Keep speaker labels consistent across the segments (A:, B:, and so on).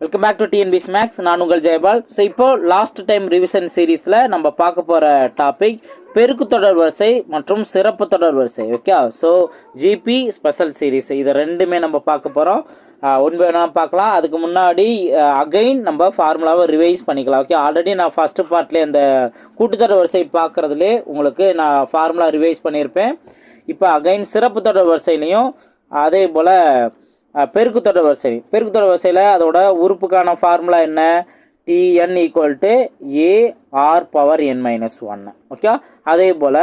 A: Welcome back to TNPS maths. நான் உங்கள் Jayapal. So இப்போ லாஸ்ட் டைம் ரிவிஷன் சீரீஸில் நம்ம பார்க்க போகிற டாபிக் பெருக்கு தொடர் வரிசை மற்றும் சிறப்பு தொடர் வரிசை. Okay, so GB special series இது ரெண்டுமே நம்ம பார்க்க போகிறோம். ஒன்று வேணால் பார்க்கலாம். அதுக்கு முன்னாடி அகைன் நம்ம ஃபார்முலாவை ரிவைஸ் பண்ணிக்கலாம். ஓகே, ஆல்ரெடி நான் ஃபஸ்ட்டு பார்ட்லேயே அந்த கூட்டுத்தொடர் வரிசை பார்க்குறதுலே உங்களுக்கு நான் ஃபார்முலா ரிவைஸ் பண்ணியிருப்பேன். இப்போ அகைன் சிறப்பு தொடர் வரிசையிலையும் அதே போல் பெருக்கு தொடர் வரிசையில் அதோட உறுப்புக்கான ஃபார்முலா என்ன? Tn equal to AR power n minus 1. Okay, அதே போல்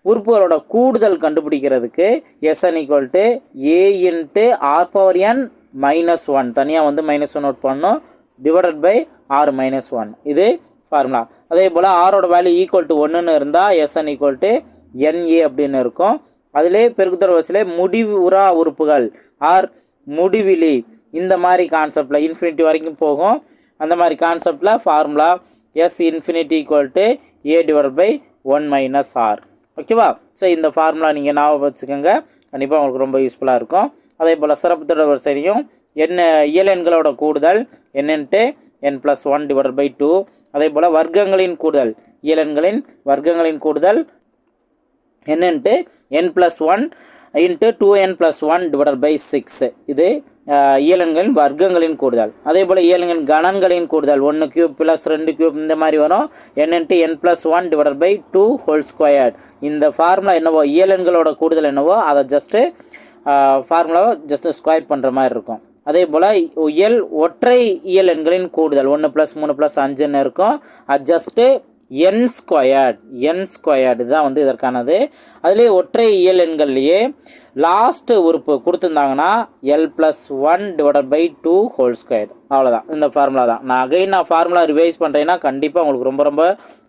A: உறுப்புகளோட கூடுதல் கண்டுபிடிக்கிறதுக்கு Sn equal to A into R power n minus 1, தனியாக வந்து மைனஸ் 1 நோட் பண்ணணும், டிவைடட் பை ஆர் மைனஸ் 1. இது ஃபார்முலா. அதே போல் ஆரோட வேல்யூ ஈக்குவல் டு 1ன்னு இருந்தால் Sn ஈக்குவல் டு NA அப்படின்னு இருக்கும். அதிலே பெருக்குத்தொடர் வரிசையிலே முடிவுறா உறுப்புகள் ஆர் முடிவிலி இந்த மாதிரி கான்செப்டில் இன்ஃபினிட்டி வரைக்கும் போகும். அந்த மாதிரி கான்செப்டில் formula S infinity equal to A divide by 1 minus R. ஓகேவா? ஸோ இந்த ஃபார்முலா நீங்கள் ஞாபகம் வச்சுக்கோங்க, கண்டிப்பாக உங்களுக்கு ரொம்ப யூஸ்ஃபுல்லாக இருக்கும். அதே போல் சிறப்பு தொடர் வரிசையும் இயல் எண்களோட கூடுதல் n n + 1 டிவைட் பை 2. அதே போல் வர்க்கங்களின் கூடுதல் இயல் எண்களின் வர்க்கங்களின் கூடுதல் n n + 1 into 2n + 1 divide by 6. இது இயலன்களின் வர்க்கங்களின் கூடுதல். அதே போல் இயலன்களின் கணன்களின் கூடுதல் 1 கியூப் + 2 கியூப் இந்த மாதிரி வரும். n n + 1 divide by 2 whole squared. இந்த ஃபார்முலா என்னவோ இயலன்களோட கூடுதல் என்னவோ அதை ஜஸ்ட்டு ஃபார்முலாவை ஜஸ்ட்டு ஸ்கொயர் பண்ணுற மாதிரி இருக்கும். அதே போல் ஒற்றை இயல் எண்களின் கூடுதல் 1 + 3 + 5ன்னு இருக்கும். அது ஜஸ்ட்டு n ஸ்கொயர்டு தான் வந்து இதற்கானது. அதுலேயே ஒற்றை இயல் எண்கள்லேயே லாஸ்ட்டு உறுப்பு கொடுத்துருந்தாங்கன்னா l + 1 divide by 2 whole square. அவ்வளோதான், இந்த ஃபார்முலா தான். நான் ஃபார்முலா ரிவைஸ் பண்ணுறேன்னா கண்டிப்பாக உங்களுக்கு ரொம்ப ரொம்ப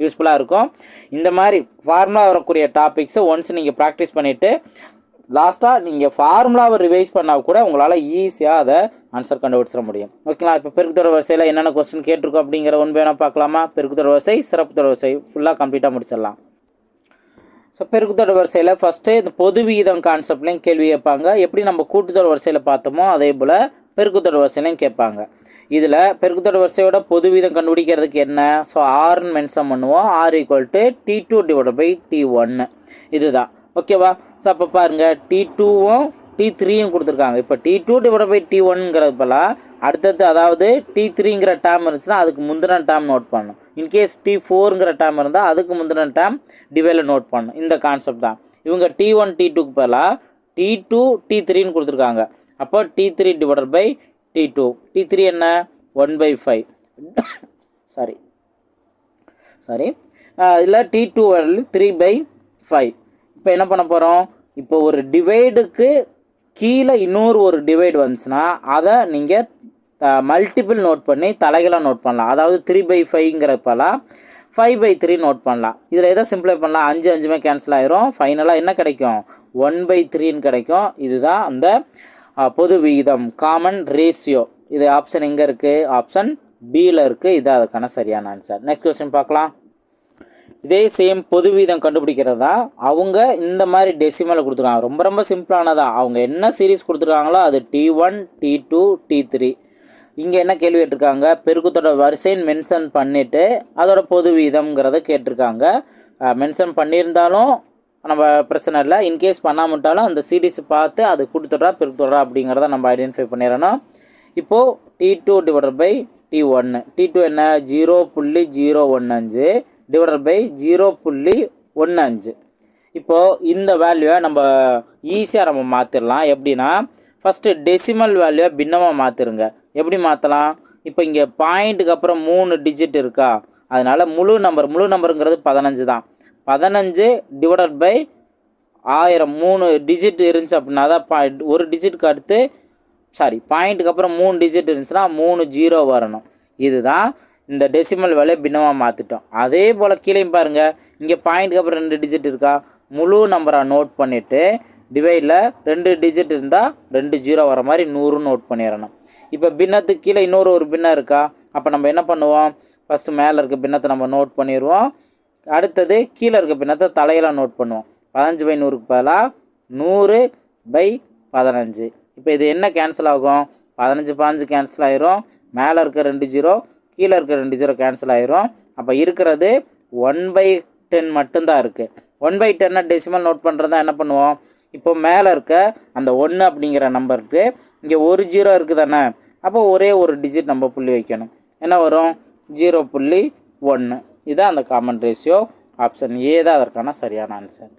A: யூஸ்ஃபுல்லாக இருக்கும். இந்த மாதிரி ஃபார்முலா வரக்கூடிய டாபிக்ஸை ஒன்ஸ் நீங்கள் ப்ராக்டிஸ் பண்ணிவிட்டு லாஸ்ட்டாக நீங்கள் ஃபார்முலாவை ரிவைஸ் பண்ணால் கூட உங்களால் ஈஸியாக அதை ஆன்சர் கண்டுபிடிச்சிட முடியும். ஓகேங்களா? இப்போ பெருக்குத்தொடர் வரிசையில் என்னென்ன கொஸ்டின் கேட்டிருக்கோம் அப்படிங்கிற ஒன்று வேணால் பார்க்கலாமா? பெருக்குத்தொடர் வரிசை, சிறப்பு தொடர் வரிசை ஃபுல்லாக கம்ப்ளீட்டாக முடிச்சிடலாம். ஸோ பெருக்குத்தொடர் வரிசையில் ஃபஸ்ட்டு இந்த பொது விகிதம் கான்செப்ட்லையும் கேள்வி கேட்பாங்க. எப்படி நம்ம கூட்டுத்தொடர் வரிசையில் பார்த்தோமோ அதே போல் பெருக்குத்தொடர் வரிசையிலையும் கேட்பாங்க. இதில் பெருக்குத்தொடர் வரிசையோட பொது வீதம் கண்டுபிடிக்கிறதுக்கு என்ன? ஸோ ஆர்னு மென்ஷன் பண்ணுவோம். R equal to T2 divide by T1. இதுதான். ஓகேவா? ஸோ அப்போ பாருங்கள், T2வும் T3யும் கொடுத்துருக்காங்க. இப்போ T2 டிவைட் பை T1ங்கிறது போல் அடுத்தது, அதாவது T3ங்கிற டேர்ம் இருந்துச்சுன்னா அதுக்கு முந்தின டேர்ம் நோட் பண்ணணும். இன்கேஸ் T4ங்கிற டேர்ம் இருந்தால் அதுக்கு முந்தின டேர்ம் டிவைடில் நோட் பண்ணணும். இந்த கான்செப்ட் தான். இவங்க T1 T2க்கு பதிலாக T2 T3ன்னு கொடுத்துருக்காங்க. அப்போ T3 divide by T2. T3 என்ன? 1/5. சாரி இல்லை, T2 3/5. இப்போ என்ன பண்ண போகிறோம்? இப்போ ஒரு டிவைடுக்கு கீழே இன்னொரு ஒரு டிவைடு வந்துச்சுன்னா அதை நீங்கள் மல்டிபிள் நோட் பண்ணி தலைகளாக நோட் பண்ணலாம். அதாவது 3/5ங்கிறப்பல 5/3 நோட் பண்ணலாம். இதில் எதை சிம்பிளை பண்ணலாம்? 5 கேன்சல் ஆயிரும். ஃபைனலாக என்ன கிடைக்கும்? 1/3ன்னு கிடைக்கும். இதுதான் அந்த பொது விகிதம், காமன் ரேஷியோ. இது ஆப்ஷன் எங்கே இருக்குது? ஆப்ஷன் பியில் இருக்குது. இது அதுக்கான சரியான ஆன்சர். நெக்ஸ்ட் கொஸ்டின் பார்க்கலாம். இதே சேம் பொது வீதம் கண்டுபிடிக்கிறதா அவங்க இந்த மாதிரி டெசிமலை கொடுத்துருக்காங்க. ரொம்ப ரொம்ப சிம்பிளானதா. அவங்க என்ன சீரீஸ் கொடுத்துருக்காங்களோ அது T1 T2 T3. இங்கே என்ன கேள்வி கேட்டிருக்காங்க? பெருக்குத்தொடர் வரிசைன்னு மென்ஷன் பண்ணிவிட்டு அதோட பொது வீதம்ங்கிறத கேட்டிருக்காங்க. மென்ஷன் பண்ணியிருந்தாலும் நம்ம பிரச்சனை இல்லை. இன்கேஸ் பண்ணாமட்டாலும் அந்த சீரீஸ் பார்த்து அது கூட்டுத்தொடரா பெருக்குத்தொடரா அப்படிங்கிறத நம்ம ஐடென்டிஃபை பண்ணிடணும். இப்போது T2 divide by T1. T2 என்ன? 0.015 டிவைட் பை 0.15. இப்போது இந்த வேல்யூவை நம்ம ஈஸியாக நம்ம மாற்றிடலாம். எப்படின்னா, ஃபஸ்ட்டு டெசிமல் வேல்யூவை பின்னமாக மாற்றிருங்க. எப்படி மாற்றலாம்? இப்போ இங்கே பாயிண்ட்டுக்கு அப்புறம் 3 டிஜிட் இருக்கா, அதனால் முழு நம்பருங்கிறது 15 தான். 15 டிவைட் பை 1000. 3 டிஜிட் இருந்துச்சு அப்படின்னா தான் ஒரு டிஜிட்டுக்கு அடுத்து பாயிண்ட்டுக்கு அப்புறம் 3 டிஜிட் இருந்துச்சுன்னா 3 0 வரணும். இதுதான் இந்த டெசிமல் வேலையை பின்னமாக மாற்றிட்டோம். அதே போல் கீழே பாருங்கள், இங்கே பாயிண்ட்டுக்கு அப்புறம் 2 டிஜிட் இருக்கா, முழு நம்பராக நோட் பண்ணிவிட்டு டிவைடில் 2 டிஜிட் இருந்தால் 2 0 வர மாதிரி 100 நோட் பண்ணிடணும். இப்போ பின்னத்துக்கு கீழே இன்னொரு பின்னம் இருக்கா, அப்போ நம்ம என்ன பண்ணுவோம்? ஃபஸ்ட்டு மேலே இருக்க பின்னத்தை நம்ம நோட் பண்ணிடுவோம். அடுத்தது கீழே இருக்க பின்னத்தை தலையெல்லாம் நோட் பண்ணுவோம். 15/100க்கு பதிலாக 100/15. இப்போ இது என்ன கேன்சல் ஆகும்? 15 கேன்சல் ஆயிரும். மேலே இருக்க 2 ஜீரோ கீழே இருக்க 2 ஜீரோ கேன்சல் ஆயிரும். அப்போ இருக்கிறது 1/10 மட்டும்தான் இருக்குது. 1/10 டெசிமல் நோட் பண்ணுறதா என்ன பண்ணுவோம், இப்போ மேலே இருக்க அந்த 1 அப்படிங்கிற நம்பருக்கு இங்கே ஒரு ஜீரோ இருக்குது தானே, அப்போ ஒரே ஒரு டிஜிட் நம்ம புள்ளி வைக்கணும். என்ன வரும், 0.1. இதுதான் அந்த காமன் ரேஷியோ. ஆப்ஷன் ஏ தான் அதற்கான சரியான ஆன்சர்.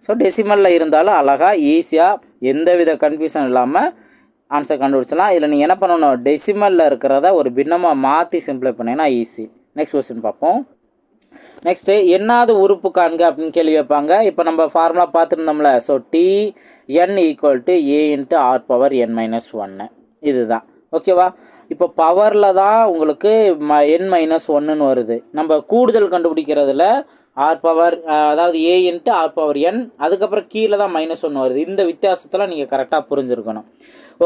A: ஸோ டெசிமலில் இருந்தாலும் அழகாக ஈஸியாக எந்தவித கன்ஃபியூஷன் இல்லாமல் ஆன்சர் கண்டுபிடிச்சலாம். இதில் நீங்கள் என்ன பண்ணணும், டெசிமலில் இருக்கிறத ஒரு பின்னமாக மாற்றி சிம்பிளை பண்ணிங்கன்னா ஈஸி. நெக்ஸ்ட் கொஸ்டின் பார்ப்போம். நெக்ஸ்ட்டு என்னாவது உறுப்பு காண்க அப்படின்னு கேள்வி வைப்பாங்க. இப்போ நம்ம ஃபார்முலா பார்த்துருந்தோம்ல. ஸோ Tn = A × R⁻n−1 இதுதான். ஓகேவா. இப்போ பவரில் தான் உங்களுக்கு n-1ன்னு வருது. நம்ம கூடுதல் கண்டுபிடிக்கிறதுல அதாவது A × R⁻n, அதுக்கப்புறம் கீழே தான் -1 வருது. இந்த வித்தியாசத்தில் நீங்கள் கரெக்டாக புரிஞ்சுருக்கணும்.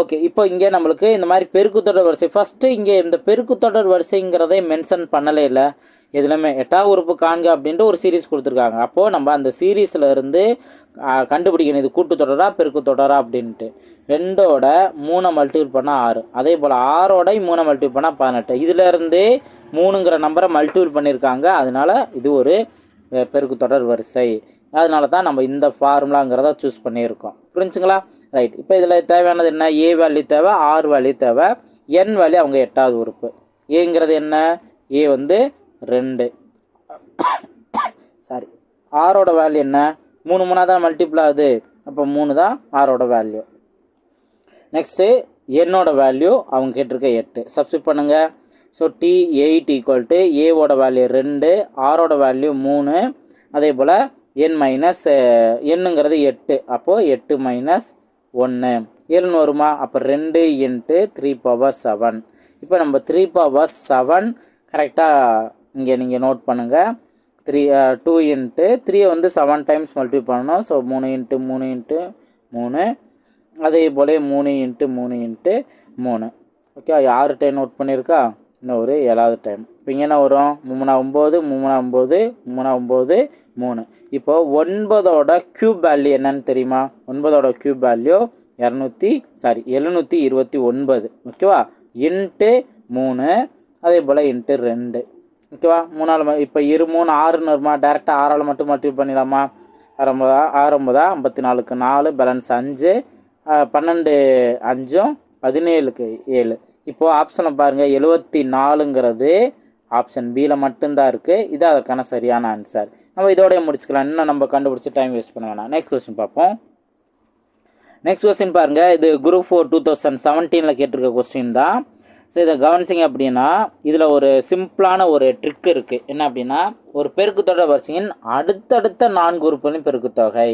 A: ஓகே, இப்போ இங்கே நம்மளுக்கு இந்த மாதிரி பெருக்குத்தொடர் வரிசை ஃபஸ்ட்டு இங்கே இந்த பெருக்குத்தொடர் வரிசைங்கிறதே மென்ஷன் பண்ணலே இல்லை எதுலையுமே. 8வது உறுப்பு காண்க அப்படின்ட்டு ஒரு சீரீஸ் கொடுத்துருக்காங்க. அப்போது நம்ம அந்த சீரீஸில் இருந்து கண்டுபிடிக்கணும் இது கூட்டுத்தொடரா பெருக்குத்தொடரா அப்படின்ட்டு. 2ஓட 3 மல்டிபிள் பண்ணால் 6, அதே போல் 6ஓட 3 மல்டிபிள் பண்ணால் 18. இதிலேருந்து 3ங்கிற நம்பரை மல்டிபிள் பண்ணியிருக்காங்க. அதனால இது ஒரு பெருக்குத்தொடர் வரிசை. அதனால தான் நம்ம இந்த ஃபார்முலாங்கிறத சூஸ் பண்ணியிருக்கோம். புரிஞ்சுங்களா. ரைட். இப்போ இதில் தேவையானது என்ன, ஏ வேல்யூ தேவை, ஆர் வேல்யூ தேவை, என் வேல்யூ அவங்க 8வது உறுப்பு. ஏங்கிறது என்ன, ஏ வந்து 2, சாரி ஆரோட வேல்யூ என்ன, 3 3 தான் மல்டிபிள் ஆகுது. அப்போ 3 தான் ஆரோட வேல்யூ. நெக்ஸ்ட்டு என்னோட வேல்யூ அவங்க கேட்டிருக்க 8 சப்ஸ்டிட் பண்ணுங்கள். ஸோ T8 = ஏவோட வேல்யூ 2, ஆரோட வேல்யூ 3, அதே போல் என்னுங்கிறது 8. அப்போது 8 - 1 7 வருமா. அப்போ 2 × 3⁻7. இப்போ நம்ம 3⁻7 கரெக்டாக இங்கே நீங்கள் நோட் பண்ணுங்கள். 2 × 3 வந்து 7 டைம்ஸ் மல்டிபிள் பண்ணணும். ஸோ 3 × 3 × 3, அதே போல் 3 × 3 × 3. ஓகே, 6 டைம் நோட் பண்ணியிருக்கா. இன்னும் ஒரு 7வது டைம். இப்போ இங்கே என்ன வரும், 3 9 3 9 3. இப்போ 9ஓட க்யூப் வேல்யூ என்னன்னு தெரியுமா, 9ஓட க்யூப் வேல்யூ 729. ஓகேவா. × 3, அதே போல் × 2. ஓகேவா. 3 இப்போ 2 3 6ன்னு வருமா, டேரெக்டாக 6ஆல் மட்டும் மல்டிபிள் பண்ணிடலாமா. 6 54க்கு 4 பேலன்ஸ் 5, 12 5 17க்கு 7. இப்போது ஆப்ஷனில் பாருங்கள் 74ங்கிறது ஆப்ஷன் பியில் மட்டும்தான் இருக்குது. இது அதற்கான சரியான ஆன்சர். நம்ம இதோடய முடிச்சுக்கலாம், இன்னும் நம்ம கண்டுபிடிச்சி டைம் வேஸ்ட் பண்ண வேணாம். நெக்ஸ்ட் கொஸ்டின் பார்ப்போம். நெக்ஸ்ட் கொஸ்டின் பாருங்கள். இது குரூப் 4 2017 கேட்டிருக்க கொஸ்டின் தான். ஸோ இதை கவனிச்சிங்க அப்படின்னா இதில் ஒரு சிம்பிளான ஒரு ட்ரிக் இருக்குது. என்ன அப்படின்னா, ஒரு பெருக்குத்தொடர் வரிசையின் அடுத்தடுத்த 4 உறுப்புகளின் பெருக்குத்தொகை.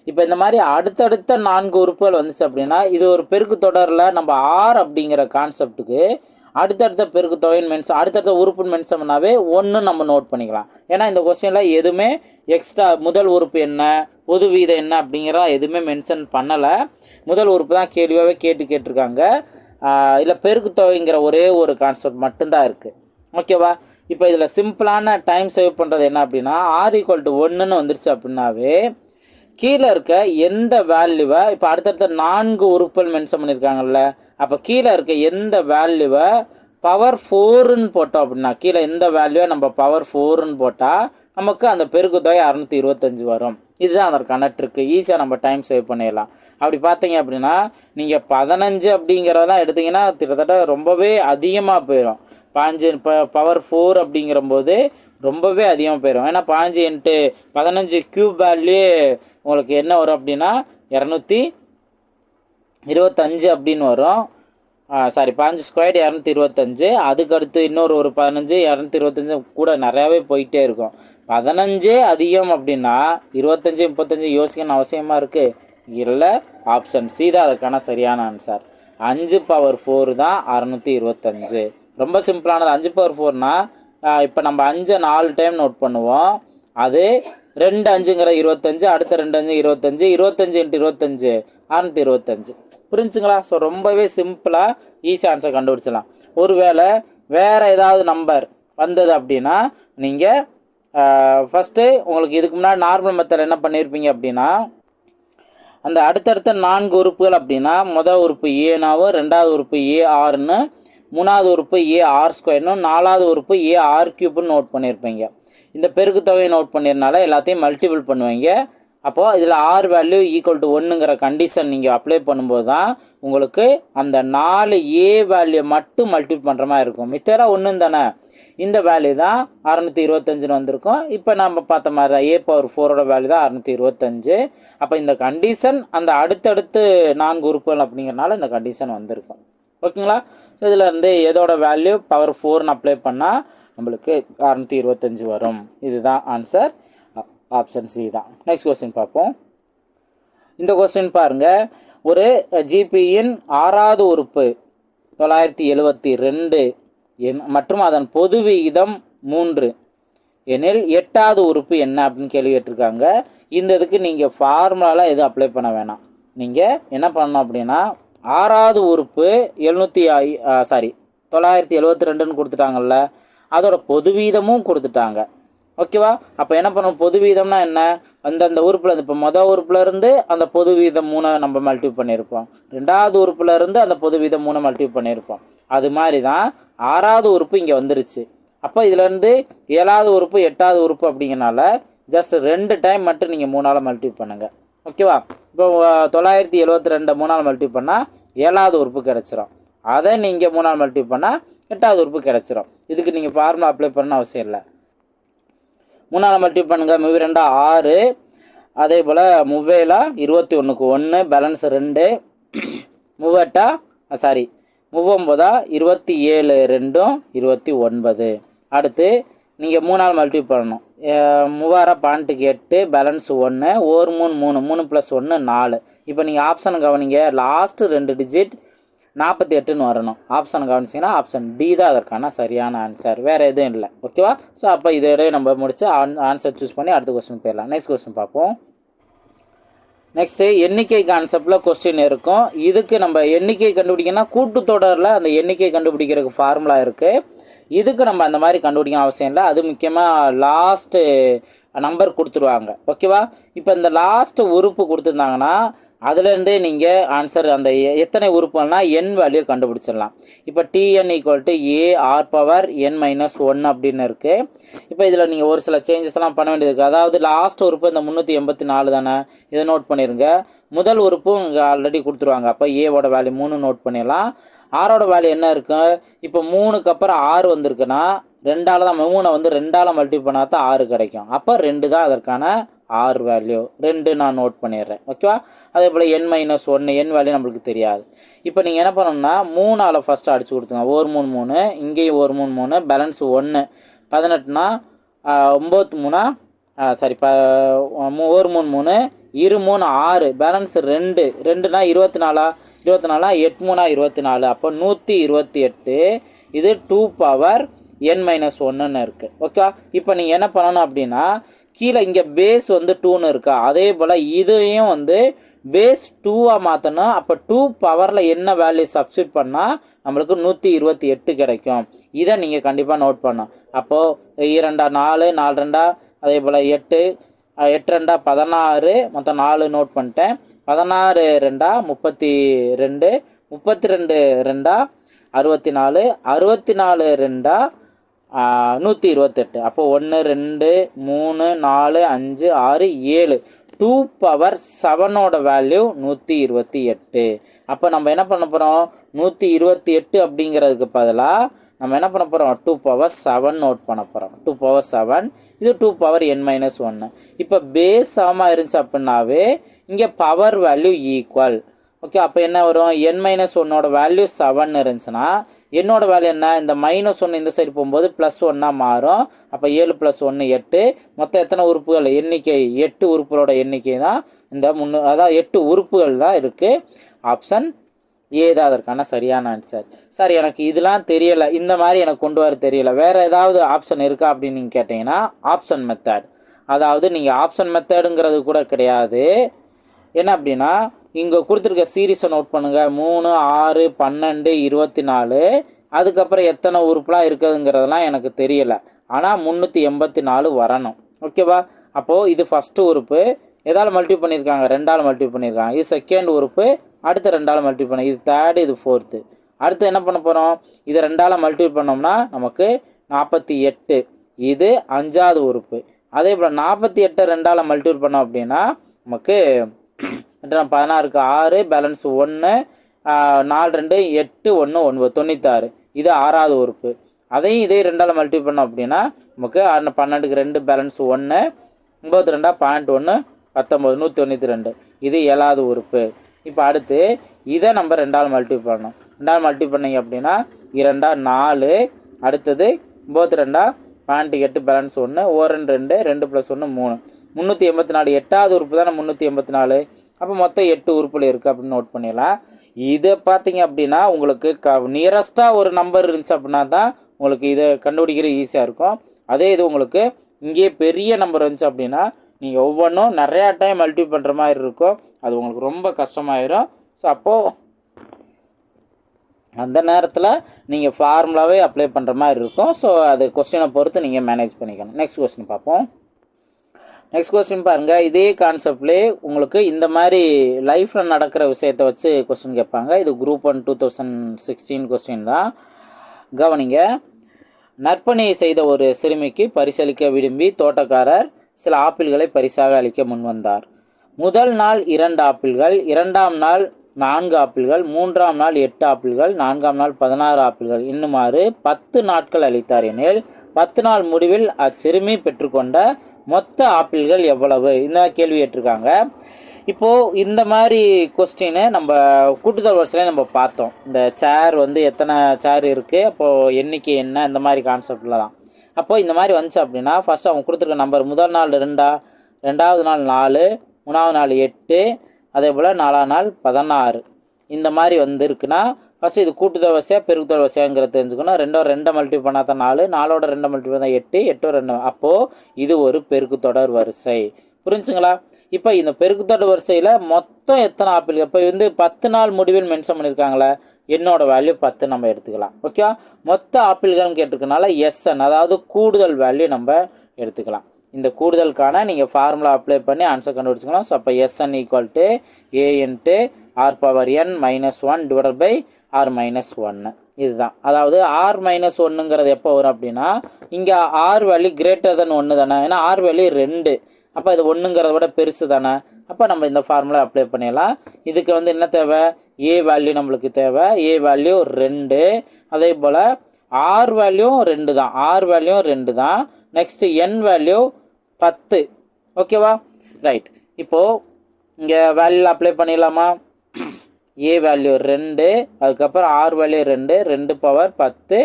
A: இப்போ இந்த மாதிரி அடுத்தடுத்த 4 உறுப்புகள் வந்துச்சு அப்படின்னா இது ஒரு பெருக்குத்தொடரில் நம்ம ஆர் அப்படிங்கிற கான்செப்டுக்கு அடுத்தடுத்த பெருக்குத்தொகைன்னு அடுத்தடுத்த உறுப்புன்னு மென்ஷன் பண்ணாவே 1 நம்ம நோட் பண்ணிக்கலாம். ஏன்னா இந்த கொஸ்டினில் எதுவுமே எக்ஸ்ட்ரா முதல் உறுப்பு என்ன, பொது வீதம் என்ன அப்படிங்கிறத எதுவுமே மென்ஷன் பண்ணலை. முதல் உறுப்பு தான் கேள்வியாகவே கேட்டிருக்காங்க. இல்லை பெருக்குத்தொகைங்கிற ஒரே ஒரு கான்செப்ட் மட்டும்தான் இருக்குது. ஓகேவா. இப்போ இதில் சிம்பிளான டைம் சேவ் பண்ணுறது என்ன அப்படின்னா, R = 1ன்னு வந்துருச்சு அப்படின்னாவே கீழே இருக்க எந்த வேல்யூவை இப்போ அடுத்தடுத்த 4 உறுப்புகள் மென்ஷன் பண்ணியிருக்காங்கல்ல, அப்போ கீழே இருக்க எந்த வேல்யூவை பவர் 4ன்னு போட்டோம் அப்படின்னா, கீழே எந்த வேல்யூவை நம்ம பவர் 4ன்னு போட்டால் நமக்கு அந்த பெருக்குத்தொகை 625 வரும். இதுதான் அதற்கான ட்ரிக்கு. ஈஸியாக நம்ம டைம் சேவ் பண்ணிடலாம். அப்படி பார்த்தீங்க அப்படின்னா நீங்கள் 15 அப்படிங்கிறதெல்லாம் எடுத்திங்கன்னா கிட்டத்தட்ட ரொம்பவே அதிகமாக போயிடும். 15 இப்போ பவர் 4 அப்படிங்கிறம்போது ரொம்பவே அதிகமாக போயிடும். ஏன்னா 15 × 15 க்யூப் வேல்யூ உங்களுக்கு என்ன வரும் அப்படின்னா 225 அப்படின்னு வரும். Sorry 15 square 225. அதுக்கடுத்து இன்னொரு ஒரு 15 225 கூட நிறையாவே போயிட்டே இருக்கும். 15 அதிகம் அப்படின்னா 25 35 யோசிக்கணும் அவசியமாக இருக்குது இல்லை. ஆப்ஷன் சி தான் அதுக்கான சரியான ஆன்சர். 5⁴ தான் 625. ரொம்ப சிம்பிளானது. 5⁴ இப்போ நம்ம 5 4 டைம் நோட் பண்ணுவோம். அது 2 5ங்கிற 25, அடுத்த 2 5 25, 25 × 25 625. புரிஞ்சுங்களா. ஸோ ரொம்பவே சிம்பிளாக ஈஸி ஆன்சர் கண்டுபிடிச்சலாம். ஒருவேளை வேறு ஏதாவது நம்பர் வந்தது அப்படின்னா நீங்கள் ஃபஸ்ட்டு உங்களுக்கு இதுக்கு முன்னாடி நார்மல் மெத்தட் என்ன பண்ணியிருப்பீங்க அப்படின்னா, அந்த அடுத்தடுத்த 4 உறுப்புகள் அப்படின்னா முதல் உறுப்பு ஏனாவும் 2வது உறுப்பு ARன்னு மூணாவது உறுப்பு ஏ ஆர் ஸ்கொயர்னும் நாலாவது உறுப்பு ஏ ஆர் கியூப்னு நோட் பண்ணியிருப்பீங்க. இந்த பெருக்கு தொகையை நோட் பண்ணிருந்தால எல்லாத்தையும் மல்டிபிள் பண்ணுவீங்க. அப்போது இதில் ஆர் வேல்யூ ஈக்குவல் டு 1ங்கிற கண்டிஷன் நீங்கள் அப்ளை பண்ணும்போது தான் உங்களுக்கு அந்த 4 ஏ வேல்யூ மட்டும் மல்டிபிள் பண்ணுற மாதிரி இருக்கும். மித்தெல்லாம் ஒன்று தானே. இந்த வேல்யூ தான் 625 வந்திருக்கும். இப்போ நம்ம பார்த்த மாதிரி தான் ஏ பவர் 4ஓட வேல்யூ தான் 625. அப்போ இந்த கண்டிஷன் அந்த அடுத்தடுத்து 4 உறுப்புகள் அப்படிங்கிறனால இந்த கண்டிஷன் வந்திருக்கும். ஓகேங்களா? ஸோ இதில் இருந்து எதோட வேல்யூ பவர் 4ன்னு அப்ளை பண்ணால் நம்மளுக்கு 625 வரும். இதுதான் ஆன்சர். ஆப்ஷன் சி தான். நெக்ஸ்ட் கொஸ்டின் பார்ப்போம். இந்த கொஸ்டின் பாருங்க, ஒரு ஜிபியின் 6வது உறுப்பு 972 மற்றும் அதன் பொது விகிதம் 3 எனில் 8வது உறுப்பு என்ன அப்படின்னு கேள்வி கேட்டிருக்காங்க. இந்த இதுக்கு நீங்கள் ஃபார்முலாலாம் எதுவும் அப்ளை பண்ண வேணாம். நீங்கள் என்ன பண்ணணும் அப்படின்னா 6வது உறுப்பு 972ன்னு கொடுத்துட்டாங்கல்ல, அதோட பொது வீதமும் கொடுத்துட்டாங்க. ஓகேவா? அப்போ என்ன பண்ணணும், பொது வீதம்னா என்ன, அந்தந்த உறுப்பில் இப்போ மொதல் உறுப்பில் இருந்து அந்த பொது வீதம் 3 நம்ம மல்டிபிள் பண்ணியிருப்போம். 2வது உறுப்பில் இருந்து அந்த பொது வீதம் 3 மல்டிபிள் பண்ணியிருப்போம். அது மாதிரி தான் 6வது உறுப்பு இங்கே வந்துருச்சு. அப்போ இதுலேருந்து 7வது உறுப்பு 8வது உறுப்பு அப்படிங்கிறனால ஜஸ்ட் 2 டைம் மட்டும் நீங்கள் 3ஆல் மல்டிபிள் பண்ணுங்கள். ஓகேவா? இப்போ 972 3ஆல் மல்டிபிள் பண்ணால் 7வது உறுப்பு கிடச்சிரும். அதை நீங்கள் 3ஆல் மல்டிபிள் பண்ணால் 8வது உறுப்பு கிடச்சிரும். இதுக்கு நீங்கள் ஃபார்முலா அப்ளை பண்ண அவசியம் இல்லை. 3ஆல் மல்டிபிள் பண்ணுங்கள். 2 6, அதே போல் 21க்கு 1 பேலன்ஸ் 2, 39 27 2 29. அடுத்து நீங்கள் 3ஆல் மல்டிபிள் பண்ணணும். 3 பேலன்ஸ் 1 1 3 3 3 + 1 4. இப்போ நீங்கள் ஆப்ஷனை கவனிங்க, லாஸ்ட்டு 2 டிஜிட் 48ன்னு வரணும். ஆப்ஷனை கவனிச்சிங்கன்னா ஆப்ஷன் டி தான் அதற்கான சரியான ஆன்சர், வேறு எதுவும் இல்லை. ஓகேவா? ஸோ அப்போ இதோட நம்ம முடிச்சு ஆன்சர் சூஸ் பண்ணி அடுத்த கொஸ்டின் போயிடலாம். நெக்ஸ்ட் கொஸ்டின் பார்ப்போம். நெக்ஸ்ட்டு எண்ணிக்கை கான்செப்டில் கொஸ்டின் இருக்கும். இதுக்கு நம்ம எண்ணிக்கை கண்டுபிடிக்கணும்னா கூட்டுத்தொடரில் அந்த எண்ணிக்கை கண்டுபிடிக்கிறதுக்கு ஃபார்முலா இருக்குது. இதுக்கு நம்ம அந்த மாதிரி கண்டுபிடிக்கணும் அவசியம் இல்லை. அது முக்கியமாக லாஸ்ட்டு நம்பர் கொடுத்துருவாங்க. ஓகேவா? இப்போ இந்த லாஸ்ட்டு உறுப்பு கொடுத்துருந்தாங்கன்னா அதுலேருந்தே நீங்கள் ஆன்சர் அந்த எத்தனை உறுப்புகள்னா என் வேல்யூ கண்டுபிடிச்சிடலாம். இப்போ டிஎன் ஈக்குவல் டு AR⁻n-1 அப்படின்னு இருக்குது. இப்போ இதில் நீங்கள் ஒரு சில சேஞ்சஸ்லாம் பண்ண வேண்டியது இருக்குது. அதாவது லாஸ்ட் உறுப்பு இந்த 384 தானே, இதை நோட் பண்ணிடுங்க. முதல் உறுப்பும் இங்கே ஆல்ரெடி கொடுத்துருவாங்க. அப்போ ஏவோட வேல்யூ 3 நோட் பண்ணிடலாம். ஆரோட வேல்யூ என்ன இருக்கும், இப்போ 3க்கு அப்புறம் 6 வந்திருக்குன்னா 2ஆல் தான் 3 வந்து 2ஆல் மல்டிபிள் பண்ணால் தான் 6 கிடைக்கும். அப்போ 2 தான் அதற்கான ஆர் வேல்யூ. 2 நான் நோட் பண்ணிடுறேன். ஓகேவா? அதே போல் n-1 என் வேல்யூ நம்மளுக்கு தெரியாது. இப்போ நீங்கள் என்ன பண்ணணும்னா 3ஆல் ஃபஸ்ட்டு அடிச்சு கொடுத்துங்க. 1 3 3, இங்கேயும் 1 3 3, பேலன்ஸ் 1 18னா 9 3 1 3 3 2 3 6, பேலன்ஸ் 2 2னா 24 8 3 24. அப்போ 128. இது 2 பவர் n-1ன்னு இருக்குது. ஓகே? இப்போ நீங்கள் என்ன பண்ணணும் அப்படின்னா கீழே இங்கே பேஸ் வந்து 2ன்னு இருக்கா, அதே போல் இதையும் வந்து பேஸ் 2ஆக மாற்றணும். அப்போ 2 பவரில் என்ன வேல்யூ சப்ஸ்டியூட் பண்ணால் நம்மளுக்கு 128 கிடைக்கும். இதை நீங்கள் கண்டிப்பாக நோட் பண்ணணும். அப்போது 2 4 4 2, அதே போல் 8 8 2 16, மொத்தம் 4 நோட் பண்ணிட்டேன். 16 2 32, 32 2 64, 64 2 128. அப்போ 1 2 3 4 5 6 7, 2 பவர் 7ஓட வேல்யூ 128. அப்போ நம்ம என்ன பண்ண போகிறோம், 128 அப்படிங்கிறதுக்கு பதிலாக நம்ம என்ன பண்ண போகிறோம், 2 பவர் 7 நோட் பண்ண போகிறோம். 2 பவர் 7, இது 2 பவர் n-1. இப்போ பேஸ் 7 இருந்துச்சு அப்படின்னாவே இங்கே பவர் வேல்யூ ஈக்குவல். ஓகே? அப்போ என்ன வரும், n-1ஓட வேல்யூ 7 இருந்துச்சுன்னா என்னோட வேல்யூ என்ன, இந்த -1 இந்த சைடு போகும்போது +1 மாறும். அப்போ 7 + 1 8. மொத்தம் எத்தனை உறுப்புகள், எண்ணிக்கை 8 உறுப்புகளோட எண்ணிக்கை தான் இந்த அதாவது 8 உறுப்புகள் தான் இருக்குது. ஆப்ஷன் ஏ தான் அதற்கான சரியான ஆன்சர். சார் எனக்கு இதெல்லாம் தெரியலை, இந்த மாதிரி எனக்கு கொண்டு வர தெரியலை, வேறு ஏதாவது ஆப்ஷன் இருக்கா அப்படின்னு நீங்கள் கேட்டிங்கன்னா ஆப்ஷன் மெத்தட். அதாவது நீங்கள் ஆப்ஷன் மெத்தடுங்கிறது கூட கிடையாது. என்ன அப்படின்னா இங்கே கொடுத்துருக்க சீரீஸை நோட் பண்ணுங்கள். 3 6 12 24. அதுக்கப்புறம் எத்தனை உறுப்புலாம் இருக்குதுங்கிறதெல்லாம் எனக்கு தெரியலை. ஆனால் 384 வரணும். ஓகேவா? அப்போது இது ஃபஸ்ட்டு உறுப்பு எதால் மல்டிபிள் பண்ணியிருக்காங்க, 2ஆல் மல்டிபிள் பண்ணியிருக்காங்க. இது செகண்ட் உறுப்பு, அடுத்த 2ஆல் மல்டிபிள் பண்ணி, இது தேர்டு, இது ஃபோர்த்து. அடுத்து என்ன பண்ண போகிறோம், இதை 2ஆல் மல்டிபிள் பண்ணோம்னா நமக்கு 48. இது 5வது உறுப்பு. அதே போல் 48 2ஆல் மல்டிபிள் பண்ணோம் அப்படின்னா நமக்கு 16க்கு 6 பேலன்ஸ் 1, 4 2 8 1 9 96. இது 6வது உறுப்பு. அதையும் இதே 2ஆல் மல்டிபிள் பண்ணோம் அப்படின்னா நமக்கு 12க்கு 2 பேலன்ஸ் 1, 9 2 0.1 19 192. இது 7வது உறுப்பு. இப்போ அடுத்து இதை நம்ம 2ஆல் மல்டிபிள் பண்ணணும். 2ஆல் மல்டிபிள் பண்ணிங்க அப்படின்னா 2 4. அடுத்தது 9 2 0.8 பேலன்ஸ் 1, 1 2 2 + 1 3 384. 8வது உறுப்பு தானே 384. அப்போ மொத்தம் 8 உறுப்புகள் இருக்குது அப்படின்னு நோட் பண்ணிடலாம். இதை பார்த்தீங்க அப்படின்னா உங்களுக்கு நியரஸ்ட்டாக ஒரு நம்பர் இருந்துச்சு அப்படின்னா தான் உங்களுக்கு இதை கண்டுபிடிக்கிறது ஈஸியாக இருக்கும். அதே இது உங்களுக்கு இங்கேயே பெரிய நம்பர் இருந்துச்சு அப்படின்னா நீங்கள் ஒவ்வொன்றும் நிறையா டைம் மல்டிபிள் பண்ணுற மாதிரி இருக்கும். அது உங்களுக்கு ரொம்ப கஷ்டமாயிடும். ஸோ அப்போது அந்த நேரத்தில் நீங்கள் ஃபார்முலாவே அப்ளை பண்ணுற மாதிரி இருக்கும். ஸோ அது கொஸ்டினை பொறுத்து நீங்கள் மேனேஜ் பண்ணிக்கணும். நெக்ஸ்ட் கொஸ்டின் பார்ப்போம். நெக்ஸ்ட் கொஸ்டின் பாருங்கள். இதே கான்செப்ட்லேயே உங்களுக்கு இந்த மாதிரி லைஃப்பில் நடக்கிற விஷயத்தை வச்சு கொஸ்டின் கேட்பாங்க. இது குரூப் 1 2016 கொஸ்டின் தான். கவனிங்க. நற்பணியை செய்த ஒரு சிறுமிக்கு பரிசளிக்க விரும்பி தோட்டக்காரர் சில ஆப்பிள்களை பரிசாக அளிக்க முன்வந்தார். முதல் நாள் 2 ஆப்பிள்கள், 2ஆம் நாள் 4 ஆப்பிள்கள், 3ஆம் நாள் 8 ஆப்பிள்கள், 4ஆம் நாள் 16 ஆப்பிள்கள் இன்னுமாறு 10 நாட்கள் அளித்தார் எனில் 10 நாள் முடிவில் அச்சிறுமி பெற்றுக்கொண்ட மொத்த ஆப்பிள்கள் எவ்வளவு? இந்த கேள்வி கேட்டிருக்காங்க. இப்போது இந்த மாதிரி கொஸ்டின் நம்ம கூட்டுத்தொடர் வரிசையில் நம்ம பார்த்தோம். இந்த சேர் வந்து எத்தனை சேர் இருக்குது, அப்போது எண்ணிக்கை என்ன, இந்த மாதிரி கான்செப்டில் தான். அப்போது இந்த மாதிரி வந்துச்சு அப்படின்னா ஃபஸ்ட்டு அவங்க கொடுத்துருக்க நம்பர் முதல் நாள் 2, 2வது நாள் 4, 3வது நாள் 8, அதே போல் 4ஆம் நாள் 16. இந்த மாதிரி இருக்குன்னா ஃபஸ்ட்டு இது கூட்டுத்தொடர் வரிசையா பெருக்குத்தொடர் வரிசையாங்கிறத தெரிஞ்சுக்கணும். 2 மல்டிபிள் பண்ணால் தான் 4, 4ஓட 2 மல்டிபிள் தான் 8, 8 2. அப்போது இது ஒரு பெருக்குத்தொடர் வரிசை. புரிஞ்சுங்களா? இப்போ இந்த பெருக்குத்தொடர் வரிசையில் மொத்தம் எத்தனை ஆப்பிள், இப்போ 10 நாள் முடிவில் மென்ஷன் பண்ணியிருக்காங்களே, என்னோட வேல்யூ 10 நம்ம எடுத்துக்கலாம். ஓகே, மொத்த ஆப்பிள்கள்னு கேட்டிருக்கனால SN, அதாவது கூடுதல் வேல்யூ நம்ம எடுத்துக்கலாம். இந்த கூடுதலுக்கான நீங்கள் ஃபார்முலா அப்ளை பண்ணி ஆன்சர் கண்டுபிடிச்சிக்கலாம். ஸோ அப்போ SN = A × R⁻n - 1 / R-1. இதுதான். அதாவது R-1ங்கிறது எப்போ வரும் அப்படின்னா இங்கே R வேல்யூ கிரேட்டர் தென் 1 தானே, ஏன்னா R வேல்யூ 2. அப்போ இது 1ங்கிறத விட பெருசு தானே. அப்போ நம்ம இந்த ஃபார்முலா அப்ளை பண்ணிடலாம். இதுக்கு என்ன தேவை, A வேல்யூ நம்மளுக்கு தேவை. A value 2. அதே போல் R வேல்யூ 2 தான். R வேல்யூ 2 தான். Next N value 10. ஓகேவா? ரைட். இப்போது இங்கே வேல்யூ அப்ளை பண்ணிடலாமா? A வேல்யூ 2, அதுக்கப்புறம் R value 2, 2 power 10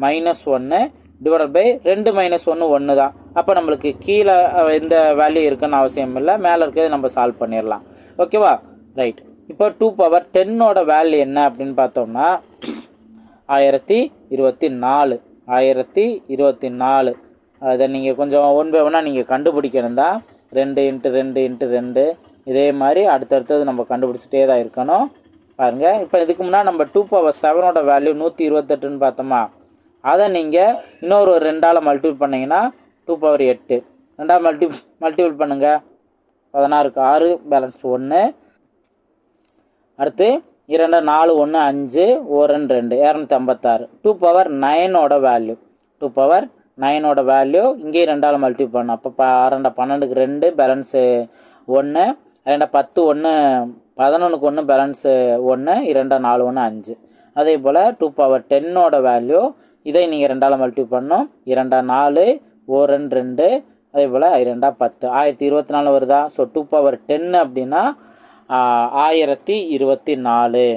A: -1 divided by 2 - 1 1 தான். அப்போ நம்மளுக்கு கீழே எந்த வேல்யூ இருக்குன்னு அவசியம் இல்லை, மேலே இருக்கிறது நம்ம சால்வ் பண்ணிடலாம். ஓகேவா? ரைட். இப்போ 2 பவர் 10ஓட வேல்யூ என்ன அப்படின்னு பார்த்தோம்னா 1024. 1024. அதை நீங்கள் கொஞ்சம் 1 by 1 நீங்கள் கண்டுபிடிக்கணும் தான். 2 × 2 × 2 இதே மாதிரி அடுத்தடுத்தது நம்ம கண்டுபிடிச்சிட்டே தான் இருக்கணும். பாருங்கள், இப்போ இதுக்கு முன்னாடி நம்ம 2 பவர் 7ஓட வேல்யூ 128ன்னு பார்த்தோமா, அதை நீங்கள் இன்னொரு 2ஆல் மல்டிபிள் பண்ணிங்கன்னா 2 பவர் 8. 2ஆல் மல்டிபிள் பண்ணுங்கள். 16க்கு 6 பேலன்ஸ் 1. அடுத்து 2 4 1 5 1 2 256. 2 பவர் 9ஓட வேல்யூ 2 பவர் 9ஓட வேல்யூ இங்கே 2ஆல் மல்டிபிள் பண்ணோம். அப்போ 2 12க்கு 2 பேலன்ஸு 1, 2 10 1 11க்கு 1 பேலன்ஸு 1, 2 4 1 5. அதே போல் 2 பவர் 10ஓட வேல்யூ இதை நீங்கள் 2ஆல் மல்டிபிள் பண்ணோம். 2 4 1 2, அதே போல் 2 10 1024 வருதா? ஸோ 2 பவர் 10 அப்படின்னா 1024.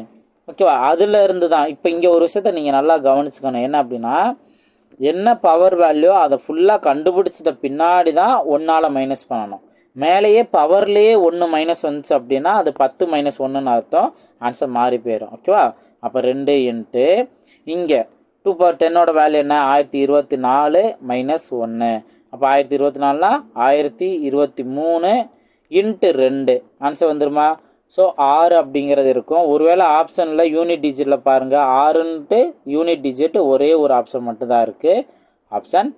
A: ஓகேவா? அதில் இருந்து தான் இப்போ இங்கே ஒரு விஷயத்த நீங்கள் நல்லா கவனிச்சுக்கணும். என்ன அப்படின்னா என்ன பவர் வேல்யூ அதை ஃபுல்லாக கண்டுபிடிச்சிட்ட பின்னாடி தான் 1ஆல் மைனஸ் பண்ணணும். மேலேயே பவர்லேயே 1 மைனஸ் வந்துச்சு அப்படின்னா அது 10 - 1ன்னு அர்த்தம். ஆன்சர் மாறி போயிடும். ஓகேவா? அப்போ 2 இன்ட்டு இங்கே 2 பவர் 10ஓட வேல்யூ என்ன, 1024 - 1. அப்போ 1024னா 1023 இன்ட்டு 2 ஆன்சர் வந்துருமா? ஸோ 6 அப்படிங்கிறது இருக்கும். ஒருவேளை ஆப்ஷனில் யூனிட் டிஜிட்டில் பாருங்கள், 6ன்ட்டு யூனிட் டிஜிட் ஒரே ஒரு ஆப்ஷன் மட்டும்தான் இருக்குது. ஆப்ஷன்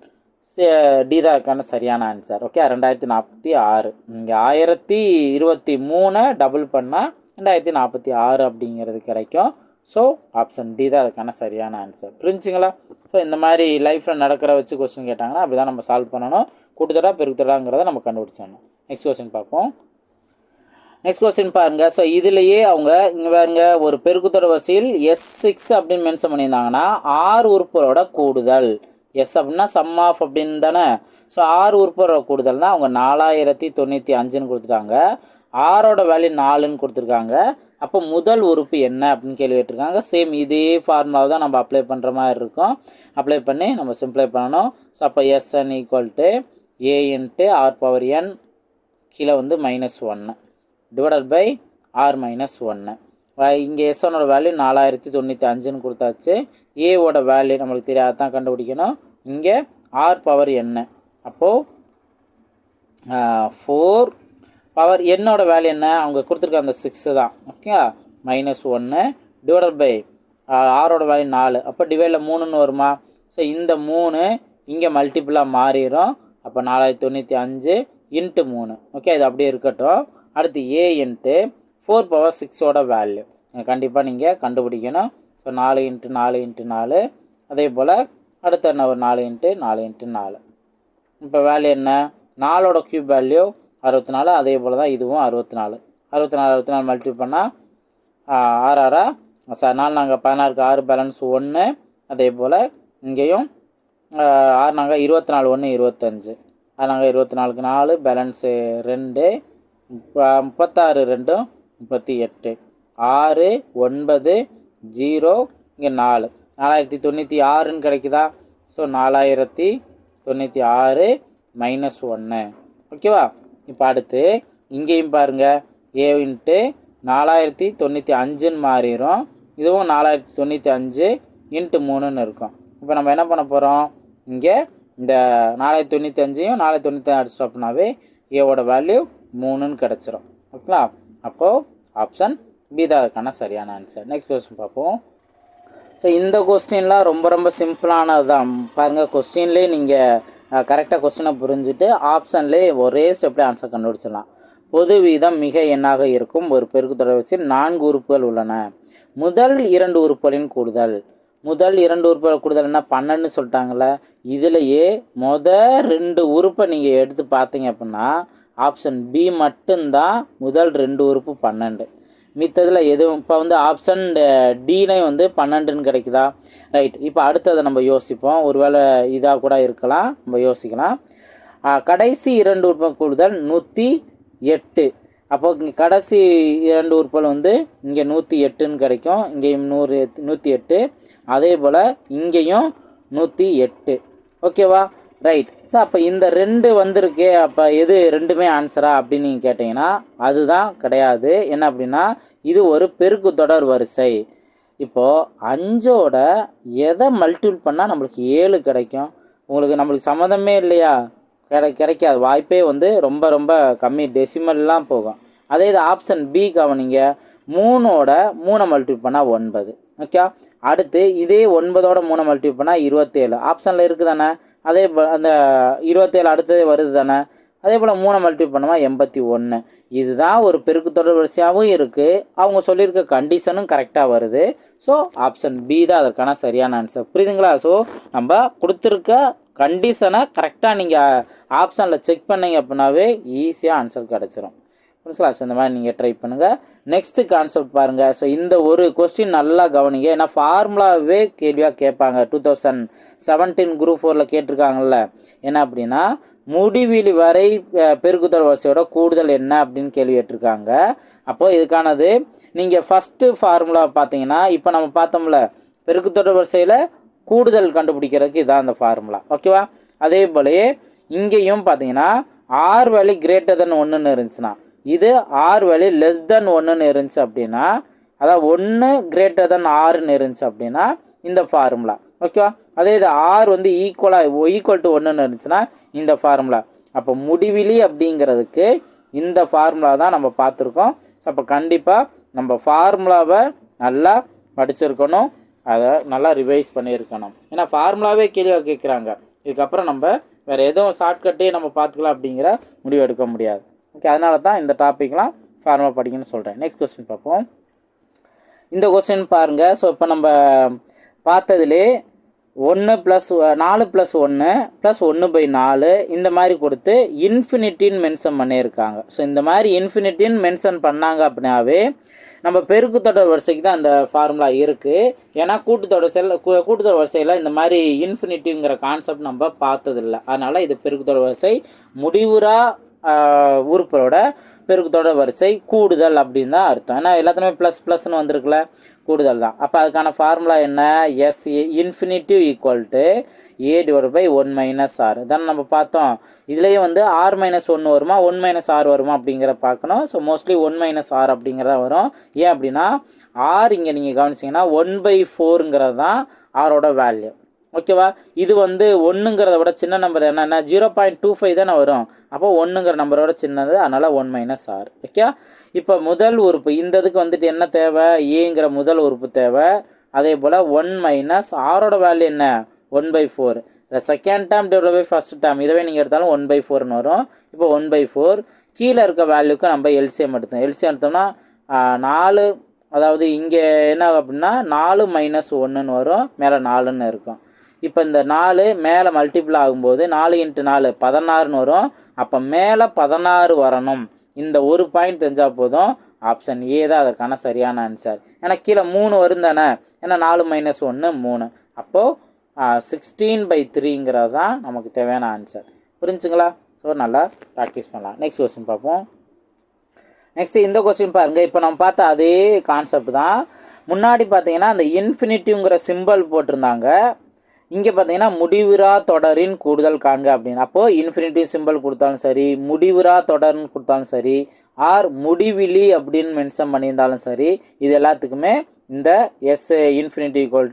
A: டி தான் இருக்கான சரியான ஆன்சர். ஓகே, 2046. இங்கே 1023 டபுள் பண்ணால் 2046 அப்படிங்கிறது கிடைக்கும். ஸோ ஆப்ஷன் டி தான் அதுக்கான சரியான ஆன்சர். புரிஞ்சுங்களா? ஸோ இந்த மாதிரி லைஃப்பில் நடக்கிற வச்சு கொஸ்டின் கேட்டாங்கன்னா அப்படி தான் நம்ம சால்வ் பண்ணணும். கூட்டுத்தொடா பெருக்குத்தொடாங்கிறத நம்ம கண்டுபிடிச்சணும். நெக்ஸ்ட் கொஸ்டின் பார்ப்போம். நெக்ஸ்ட் கொஸ்டின் பாருங்க. ஸோ இதுலேயே அவங்க இங்கே பாருங்க, ஒரு பெருக்குத்தொடர் வரிசையில் S6 அப்படின்னு மென்ஷன் பண்ணியிருந்தாங்கன்னா 6 உறுப்புகளோட கூடுதல். எஸ் அப்படின்னா சம் ஆஃப் அப்படின்னு தானே. ஸோ 6 உறுப்புகளோட கூடுதல் தான் அவங்க 4095ன்னு கொடுத்துட்டாங்க. 6ஓட வேல்யூ 4ன்னு கொடுத்துருக்காங்க. அப்போ முதல் உறுப்பு என்ன அப்படின்னு கேள்வி கேட்டிருக்காங்க. சேம் இதே ஃபார்முலாவை தான் நம்ம அப்ளை பண்ணுற மாதிரி இருக்கும். அப்ளை பண்ணி நம்ம சிம்ப்ளை பண்ணணும். ஸோ அப்போ Sn equal to A into R⁻n கீழே வந்து -1 டிவைடட் பை R - 1. இங்கே S1ஓட வேல்யூ 4095ன்னு கொடுத்தாச்சு. ஏவோட வேல்யூ நம்மளுக்கு தெரியாது தான் கண்டுபிடிக்கணும். இங்கே R⁻n அப்போது 4 பவர் என்னோட வேல்யூ என்ன அவங்க கொடுத்துருக்க அந்த 6 தான். ஓகே, -1 டிவைடட் பை ஆரோட வேல்யூ 4. அப்போ டிவைடில் 3ன்னு வருமா? ஸோ இந்த 3 இங்கே மல்டிப்புளாக மாறிடும். அப்போ 4095 இன்ட்டு 3. ஓகே, இது அப்படியே இருக்கட்டும். அடுத்து A இன்ட்டு 4⁻6ஓட வேல்யூ கண்டிப்பாக நீங்கள் கண்டுபிடிக்கணும். ஸோ 4 × 4 × 4. அதே போல் அடுத்த என்ன ஒரு 4 × 4 × 4. இப்போ வேல்யூ என்ன? 4ஓட க்யூப் வேல்யூ 64. அதே போல் தான் இதுவும் 64. 64 மல்டிபிள் பண்ணால் 6 6 சார் 4 நாங்கள் 16க்கு 6 பேலன்ஸ் 1. அதே போல் இங்கேயும் 6 நாங்கள் 24 1 25. அது நாங்கள் 24க்கு 4 பேலன்ஸு 2. 36 2 38. 6 9 0 இங்கே 4 4096ன்னு கிடைக்குதா? ஸோ 4096 -1. ஓகேவா? இப்போ அடுத்து இங்கேயும் பாருங்கள், A இன்ட்டு 4095ன்னு மாறிடும். இதுவும் 4095 இன்ட்டு 3ன்னு இருக்கும். இப்போ நம்ம என்ன பண்ண போகிறோம்? இங்கே இந்த 4095ஐயும் 4095 அடிச்சிட்டோம் அப்படின்னாவே ஏவோட வேல்யூ 3ன்னு கிடச்சிரும். ஓகேங்களா? அப்போது ஆப்ஷன் பி தான் அதுக்கான சரியான ஆன்சர். நெக்ஸ்ட் கொஸ்டின் பார்ப்போம். ஸோ இந்த கொஸ்டின்லாம் ரொம்ப ரொம்ப சிம்பிளானது தான். பாருங்கள், கொஸ்டின்லேயே நீங்கள் கரெக்டாக கொஸ்டினை புரிஞ்சுட்டு ஆப்ஷன்லேயே ஒரே ஸ்டெப்லேயே ஆன்சர் கண்டுபிடிச்சிடலாம். பொது வீதம் மிக எண்ணாக இருக்கும் ஒரு பெருக்குத்தொடர் வச்சு 4 உறுப்புகள் உள்ளன. முதல் 2 உறுப்புகளின் கூடுதல். முதல் 2 உறுப்புகள் கூடுதல் என்ன 12ன்னு சொல்லிட்டாங்களே. இதுலேயே முதல் 2 உறுப்பை நீங்கள் எடுத்து பார்த்தீங்க அப்படின்னா ஆப்ஷன் பி மட்டும்தான் முதல் 2 உறுப்பு 12. மித்ததில் எதுவும் இப்போ வந்து ஆப்ஷன் டிலையும் வந்து 12ன்னு கிடைக்குதா? ரைட். இப்போ அடுத்ததை நம்ம யோசிப்போம். ஒருவேளை இதாக கூட இருக்கலாம், நம்ம யோசிக்கலாம். கடைசி 2 உறுப்பு கூடுதல் 108. அப்போ இங்கே கடைசி 2 உறுப்புகள் வந்து இங்கே 108ன்னு கிடைக்கும். இங்கேயும் 108. அதே போல் இங்கேயும் 108. ஓகேவா? ரைட். ஸோ அப்போ இந்த 2 வந்திருக்கு. அப்போ எது ரெண்டுமே ஆன்சரா அப்படின்னு நீங்கள் கேட்டிங்கன்னா அதுதான் கிடையாது. என்ன அப்படின்னா இது ஒரு பெருக்குத்தொடர் வரிசை. இப்போது 5ஓட எதை மல்டிபிள் பண்ணால் நம்மளுக்கு 7 கிடைக்கும்? நம்மளுக்கு சம்மந்தமே இல்லையா? கிடைக்காது. வாய்ப்பே வந்து ரொம்ப ரொம்ப கம்மி, டெசிமல்லாம் போகும். அதே இது ஆப்ஷன் பி கவனிங்க, 3ஓட 3 மல்டிபிள் பண்ணால் 9. ஓகே, அடுத்து இதே 9ஓட 3 மல்டிபிள் பண்ணால் 27. ஆப்ஷனில் இருக்குது தானே. அதே அந்த 27 அடுத்தது வருது தானே. அதே போல் 3 மல்டிபிள் பண்ணுமா 81. இதுதான் ஒரு பெருக்குத்தொடர் வரிசையாகவும் இருக்குது. அவங்க சொல்லியிருக்க கண்டிஷனும் கரெக்டாக வருது. ஸோ ஆப்ஷன் பி தான் அதற்கான சரியான ஆன்சர். புரியுதுங்களா? ஸோ நம்ம கொடுத்துருக்க கண்டிஷனை கரெக்டாக நீங்கள் ஆப்ஷனில் செக் பண்ணிங்க அப்படின்னாவே ஈஸியாக ஆன்சர் கிடச்சிரும். புரிஞ்சுங்களா? ஸோ இந்த மாதிரி நீங்கள் ட்ரை பண்ணுங்கள். நெக்ஸ்ட்டு கான்செப்ட் பாருங்கள். ஸோ இந்த ஒரு கொஸ்டின் நல்லா கவனிங்க. ஏன்னா ஃபார்முலாவே கேள்வியாக கேட்பாங்க. 2017 குரூப் 4ல் கேட்டிருக்காங்கல்ல. என்ன அப்படின்னா முடிவிலி வரை பெருக்குத்தொடர் வரிசையோட கூடுதல் என்ன அப்படின்னு கேள்வி கேட்டிருக்காங்க. அப்போது இதுக்கானது நீங்கள் ஃபஸ்ட்டு ஃபார்முலா பார்த்தீங்கன்னா இப்போ நம்ம பார்த்தோம்ல பெருக்குத்தொடர் வரிசையில் கூடுதல் கண்டுபிடிக்கிறதுக்கு இதான் அந்த ஃபார்முலா. ஓகேவா? அதே போலயே இங்கேயும் பார்த்தீங்கன்னா ஆர் வேல்யூ கிரேட்டர் தென் 1ன்னு இருந்துச்சுன்னா, இது ஆர் வேல்யூ லெஸ் தென் 1ன்னு இருந்துச்சு அப்படின்னா, அதாவது 1 கிரேட்டர் தென் 6ன்னு இருந்துச்சு அப்படின்னா இந்த ஃபார்முலா. ஓகேவா? அதே இது ஆர் வந்து ஈக்குவல் டு 1ன்னு இருந்துச்சுன்னா இந்த ஃபார்முலா. அப்போ முடிவிலி அப்படிங்கிறதுக்கு இந்த ஃபார்முலா தான் நம்ம பார்த்துருக்கோம். ஸோ அப்போ கண்டிப்பாக நம்ம ஃபார்முலாவை நல்லா படிச்சிருக்கணும், அதை நல்லா ரிவைஸ் பண்ணியிருக்கணும். ஏன்னா ஃபார்முலாவே கேள்வி கேட்குறாங்க. இதுக்கப்புறம் நம்ம வேறு எதுவும் ஷார்ட்கட்டே நம்ம பார்த்துக்கலாம் அப்படிங்கிற முடிவு எடுக்க முடியாது. ஓகே, அதனால தான் இந்த டாப்பிக்லாம் ஃபார்முலா படிக்கணும்னு சொல்கிறேன். நெக்ஸ்ட் கொஸ்டின் பார்ப்போம். இந்த கொஸ்டின் பாருங்கள். ஸோ இப்போ நம்ம பார்த்ததுலே 1 + 4 + 1 + 1/4 இந்த மாதிரி கொடுத்து இன்ஃபினிட்டின்னு மென்ஷன் பண்ணியிருக்காங்க. ஸோ இந்த மாதிரி இன்ஃபினிட்டின்னு மென்ஷன் பண்ணாங்க அப்படின்னாவே நம்ம பெருக்குத்தொடர் வரிசைக்கு தான் அந்த ஃபார்முலா இருக்குது. ஏன்னா கூட்டுத்தொடர் வரிசையில் இந்த மாதிரி இன்ஃபினிட்டிங்கிற கான்செப்ட் நம்ம பார்த்ததில்லை. அதனால் இது பெருக்குத்தொடர் வரிசை முடிவுறா உறுப்போட பெருக்குத்தொடர் வரிசை கூடுதல் அப்படின்னு தான் அர்த்தம். ஏன்னா எல்லாத்துலேயுமே ++ன்னு வந்திருக்குல்ல, கூடுதல் தான். அப்போ அதுக்கான ஃபார்முலா என்ன? எஸ் இன்ஃபினிட்டிவ் = a/1 - r தானே நம்ம பார்த்தோம். இதுலேயே வந்து r - 1 வருமா 1 - r வருமா அப்படிங்கிற பார்க்கணும். ஸோ மோஸ்ட்லி 1 - r அப்படிங்கிறத வரும். ஏன் அப்படின்னா r இங்கே நீங்கள் கவனிச்சிங்கன்னா 1/4ங்கிறது தான் ஆரோட வேல்யூ. ஓகேவா? இது வந்து 1ங்கிறத விட சின்ன நம்பர் என்னென்னா 0.25 தானே வரும். அப்போ 1ங்கிற நம்பரோட சின்னது, அதனால் 1 - r. ஓகே. இப்போ முதல் உறுப்பு இந்த இதுக்கு வந்துட்டு என்ன தேவை? ஏங்கிற முதல் உறுப்பு தேவை. அதே போல் 1 - ஆரோட வேல்யூ என்ன? 1/4. Second term divide by first term இதுவே நீங்கள் எடுத்தாலும் 1/4ன்னு வரும். இப்போ 1/4 கீழே இருக்க வேல்யூக்கு நம்ம எல்சிஎம் எடுத்தோம்னா 4, அதாவது இங்கே என்ன அப்படின்னா 4 - 1ன்னு வரும், மேலே 4ன்னு இருக்கும். இப்போ இந்த 4 மேலே மல்டிபிள் ஆகும்போது 4 × 4 16ன்னு வரும். அப்போ மேலே 16 வரணும். இந்த ஒரு பாயிண்ட் தெரிஞ்சால் போதும். ஆப்ஷன் ஏ தான் அதற்கான சரியான ஆன்சர். ஏன்னா கீழே 3 வரும் தானே, ஏன்னா 4 - 1 3. அப்போது 16/3ங்கிறது தான் நமக்கு தேவையான ஆன்சர். புரிஞ்சுங்களா? ஸோ நல்லா ப்ராக்டிஸ் பண்ணலாம். நெக்ஸ்ட் கொஸ்டின் பார்ப்போம். நெக்ஸ்ட்டு இந்த கொஸ்டின் பாருங்கள். இப்போ நம்ம பார்த்த அதே கான்செப்ட் தான். முன்னாடி பார்த்தீங்கன்னா அந்த இன்ஃபினிட்டிவ்ங்கிற சிம்பிள் போட்டிருந்தாங்க. இங்கே பார்த்தீங்கன்னா முடிவுறா தொடரின் கூடுதல் காண்க அப்படின்னு. அப்போது இன்ஃபினிட்டிவ் சிம்பிள் கொடுத்தாலும் சரி, முடிவுறா தொடர்னு கொடுத்தாலும் சரி, ஆர் முடிவிலி அப்படின்னு மென்ஷன் பண்ணியிருந்தாலும் சரி, இது எல்லாத்துக்குமே இந்த எஸ் இன்ஃபினிட்டி = a/1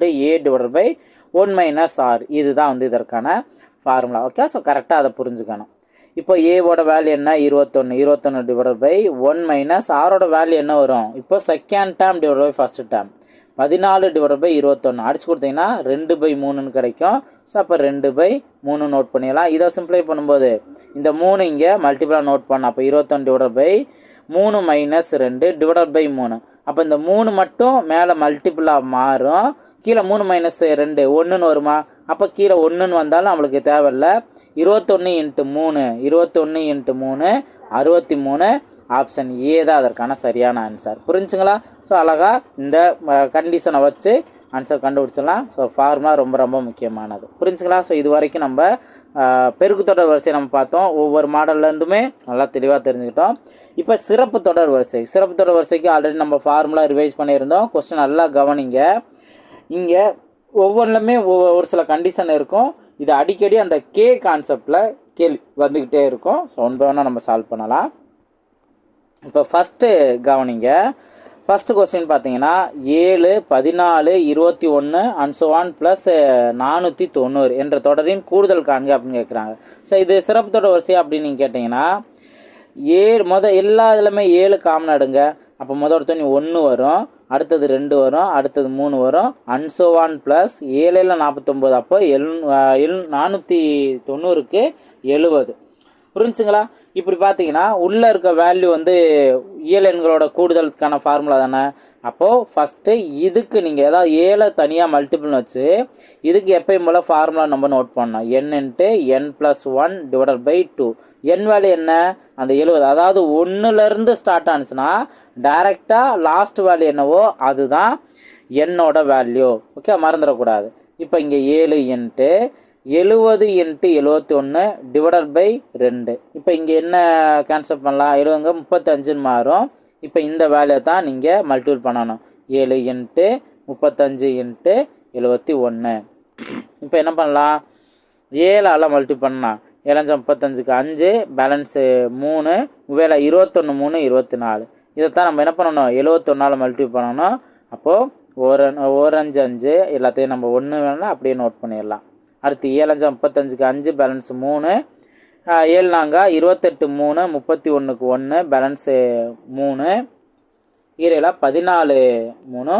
A: - r இதுதான் வந்து இதற்கான ஃபார்முலா. ஓகே. ஸோ கரெக்டாக அதை புரிஞ்சுக்கணும். இப்போ ஏவோட வேல்யூ என்ன? 21. 21/1 - ஆரோட வேல்யூ என்ன வரும்? இப்போ second term divide by first term 14/21 அடிச்சு கொடுத்தீங்கன்னா 2/3ன்னு கிடைக்கும். ஸோ அப்போ 2/3 நோட் பண்ணிடலாம். இதை சிம்பிளை பண்ணும்போது இந்த 3 இங்கே மல்டிபிளாக நோட் பண்ண, அப்போ 21/3 - 2/3. அப்போ இந்த 3 மட்டும் மேலே மல்டிபிளாக மாறும். கீழே 3 - 2 1ன்னு வருமா? அப்போ கீழே 1ன்னு வந்தாலும் நம்மளுக்கு தேவையில்லை. 21 × 3 21 × 3 63. ஆப்ஷன் ஏ தான் அதற்கான சரியான ஆன்சர். புரிஞ்சுங்களா? ஸோ அழகாக இந்த கண்டிஷனை வச்சு ஆன்சர் கண்டுபிடிச்சிடலாம். ஸோ ஃபார்முலா ரொம்ப ரொம்ப முக்கியமானது. புரிஞ்சுங்களா? ஸோ இது வரைக்கும் நம்ம பெருக்குத்தொடர் வரிசை நம்ம பார்த்தோம். ஒவ்வொரு மாடல்லேருந்துமே நல்லா தெளிவாக தெரிஞ்சுக்கிட்டோம். இப்போ சிறப்பு தொடர் வரிசைக்கு ஆல்ரெடி நம்ம ஃபார்முலா ரிவைஸ் பண்ணியிருந்தோம். கொஸ்டின் நல்லா கவனிங்க. இங்கே ஒவ்வொன்றுலையுமே ஒரு சில கண்டிஷன் இருக்கும். இது அடிக்கடி அந்த கே கான்செப்டில் கேள்வி வந்துக்கிட்டே இருக்கும். ஸோ ஒன்று வேணால் நம்ம சால்வ் பண்ணலாம். இப்போ ஃபஸ்ட்டு கவனிங்க. ஃபஸ்ட்டு கொஸ்டின் பார்த்தீங்கன்னா 7 14 21 அண்ட் ஸோ ஆன் ப்ளஸ் 490 என்ற தொடரின் கூடுதல் காண்க அப்படின்னு கேட்குறாங்க. ஸோ இது சிறப்பு தொடர் வரிசை அப்படின்னு நீங்கள் கேட்டிங்கன்னா எல்லா இதுலையுமே 7 காமன் எடுங்க. அப்போ ஒருத்தனி 1 வரும், அடுத்தது 2 வரும், அடுத்தது 3 வரும், அண்ட் ஸோ ஆன் ப்ளஸ் 7 49. அப்போ 490க்கு 70. புரிஞ்சுங்களா? இப்படி பார்த்தீங்கன்னா உள்ளே இருக்க வேல்யூ வந்து இயல் எண்களோட கூடுதலுக்கான ஃபார்முலா தானே. அப்போது ஃபஸ்ட்டு இதுக்கு நீங்கள் ஏதாவது 7 தனியாக மல்டிபிள்னு வச்சு இதுக்கு எப்பயும் போல் ஃபார்முலா நம்ம நோட் பண்ணோம். n × n + 1 / 2. n வேல்யூ என்ன? அந்த 70. அதாவது 1லேருந்து ஸ்டார்ட் ஆனிச்சுன்னா டைரெக்டாக லாஸ்ட் வேல்யூ என்னவோ அதுதான் என்னோட வேல்யூ. ஓகே, மறந்துடக்கூடாது. இப்போ இங்கே 7 × 70 × 71 / 2. இப்போ இங்கே என்ன கேன்சல் பண்ணலாம்? 70 35ன்னு மாறும். இப்போ இந்த வேல்யூ தான் நீங்கள் மல்டிபிள் பண்ணணும். 7 × 35 × 71. இப்போ என்ன பண்ணலாம்? 7ஆல் மல்டிபிள் பண்ணலாம். 7 35க்கு 5, பேலன்ஸு 3, 21 3 24. இதைத்தான் நம்ம என்ன பண்ணணும்? 71ஆல் மல்டிபிள் பண்ணணும். அப்போது 1 5 5 எல்லாத்தையும் நம்ம 1 வேணால் அப்படியே நோட் பண்ணிடலாம். அடுத்து 7 35க்கு 5, பேலன்ஸ் 3, 7 28 3 31க்கு 1, பேலன்ஸு 3, 14 3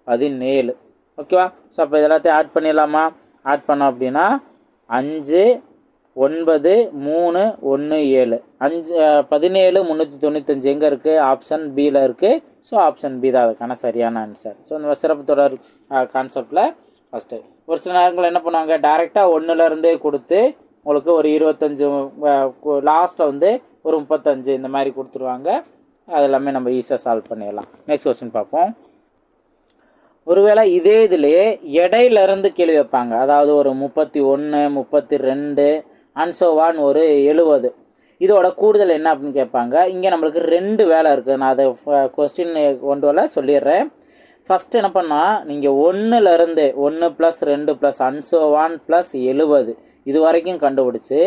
A: 17. ஓகேவா? ஸோ அப்போ இதெல்லாத்தையும் ஆட் பண்ணிடலாமா? ஆட் பண்ணோம் அப்படின்னா 5 9 3 1 7 5 17 395 எங்கே இருக்குது? ஆப்ஷன் பியில் இருக்குது. ஸோ ஆப்ஷன் பி தான் அதுக்கான சரியான ஆன்சர். ஸோ இந்த சிறப்பு தொடர் கான்செப்டில் ஃபஸ்ட்டு ஒரு சில நேரங்கள் என்ன பண்ணுவாங்க, டேரெக்டாக ஒன்றுலேருந்தே கொடுத்து உங்களுக்கு ஒரு 25 லாஸ்ட்டில் வந்து ஒரு 35 இந்த மாதிரி கொடுத்துருவாங்க. அது எல்லாமே நம்ம ஈஸியாக சால்வ் பண்ணிடலாம். நெக்ஸ்ட் கொஸ்டின் பார்ப்போம். ஒருவேளை இதே இதுலேயே இடையிலேருந்து கேள்வி வைப்பாங்க, அதாவது ஒரு 31 32 அன்சோவான் ஒரு 70, இதோட கூடுதல் என்ன அப்படின்னு கேட்பாங்க. இங்கே நம்மளுக்கு 2 வேலை இருக்குது. நான் அதை கொஸ்டின் கொண்டு வர சொல்லிடுறேன். ஃபஸ்ட்டு என்ன பண்ணால், நீங்கள் 1லேருந்து 1 + 2 + அன்சோவான் + 70 இது வரைக்கும் கண்டுபிடிச்சி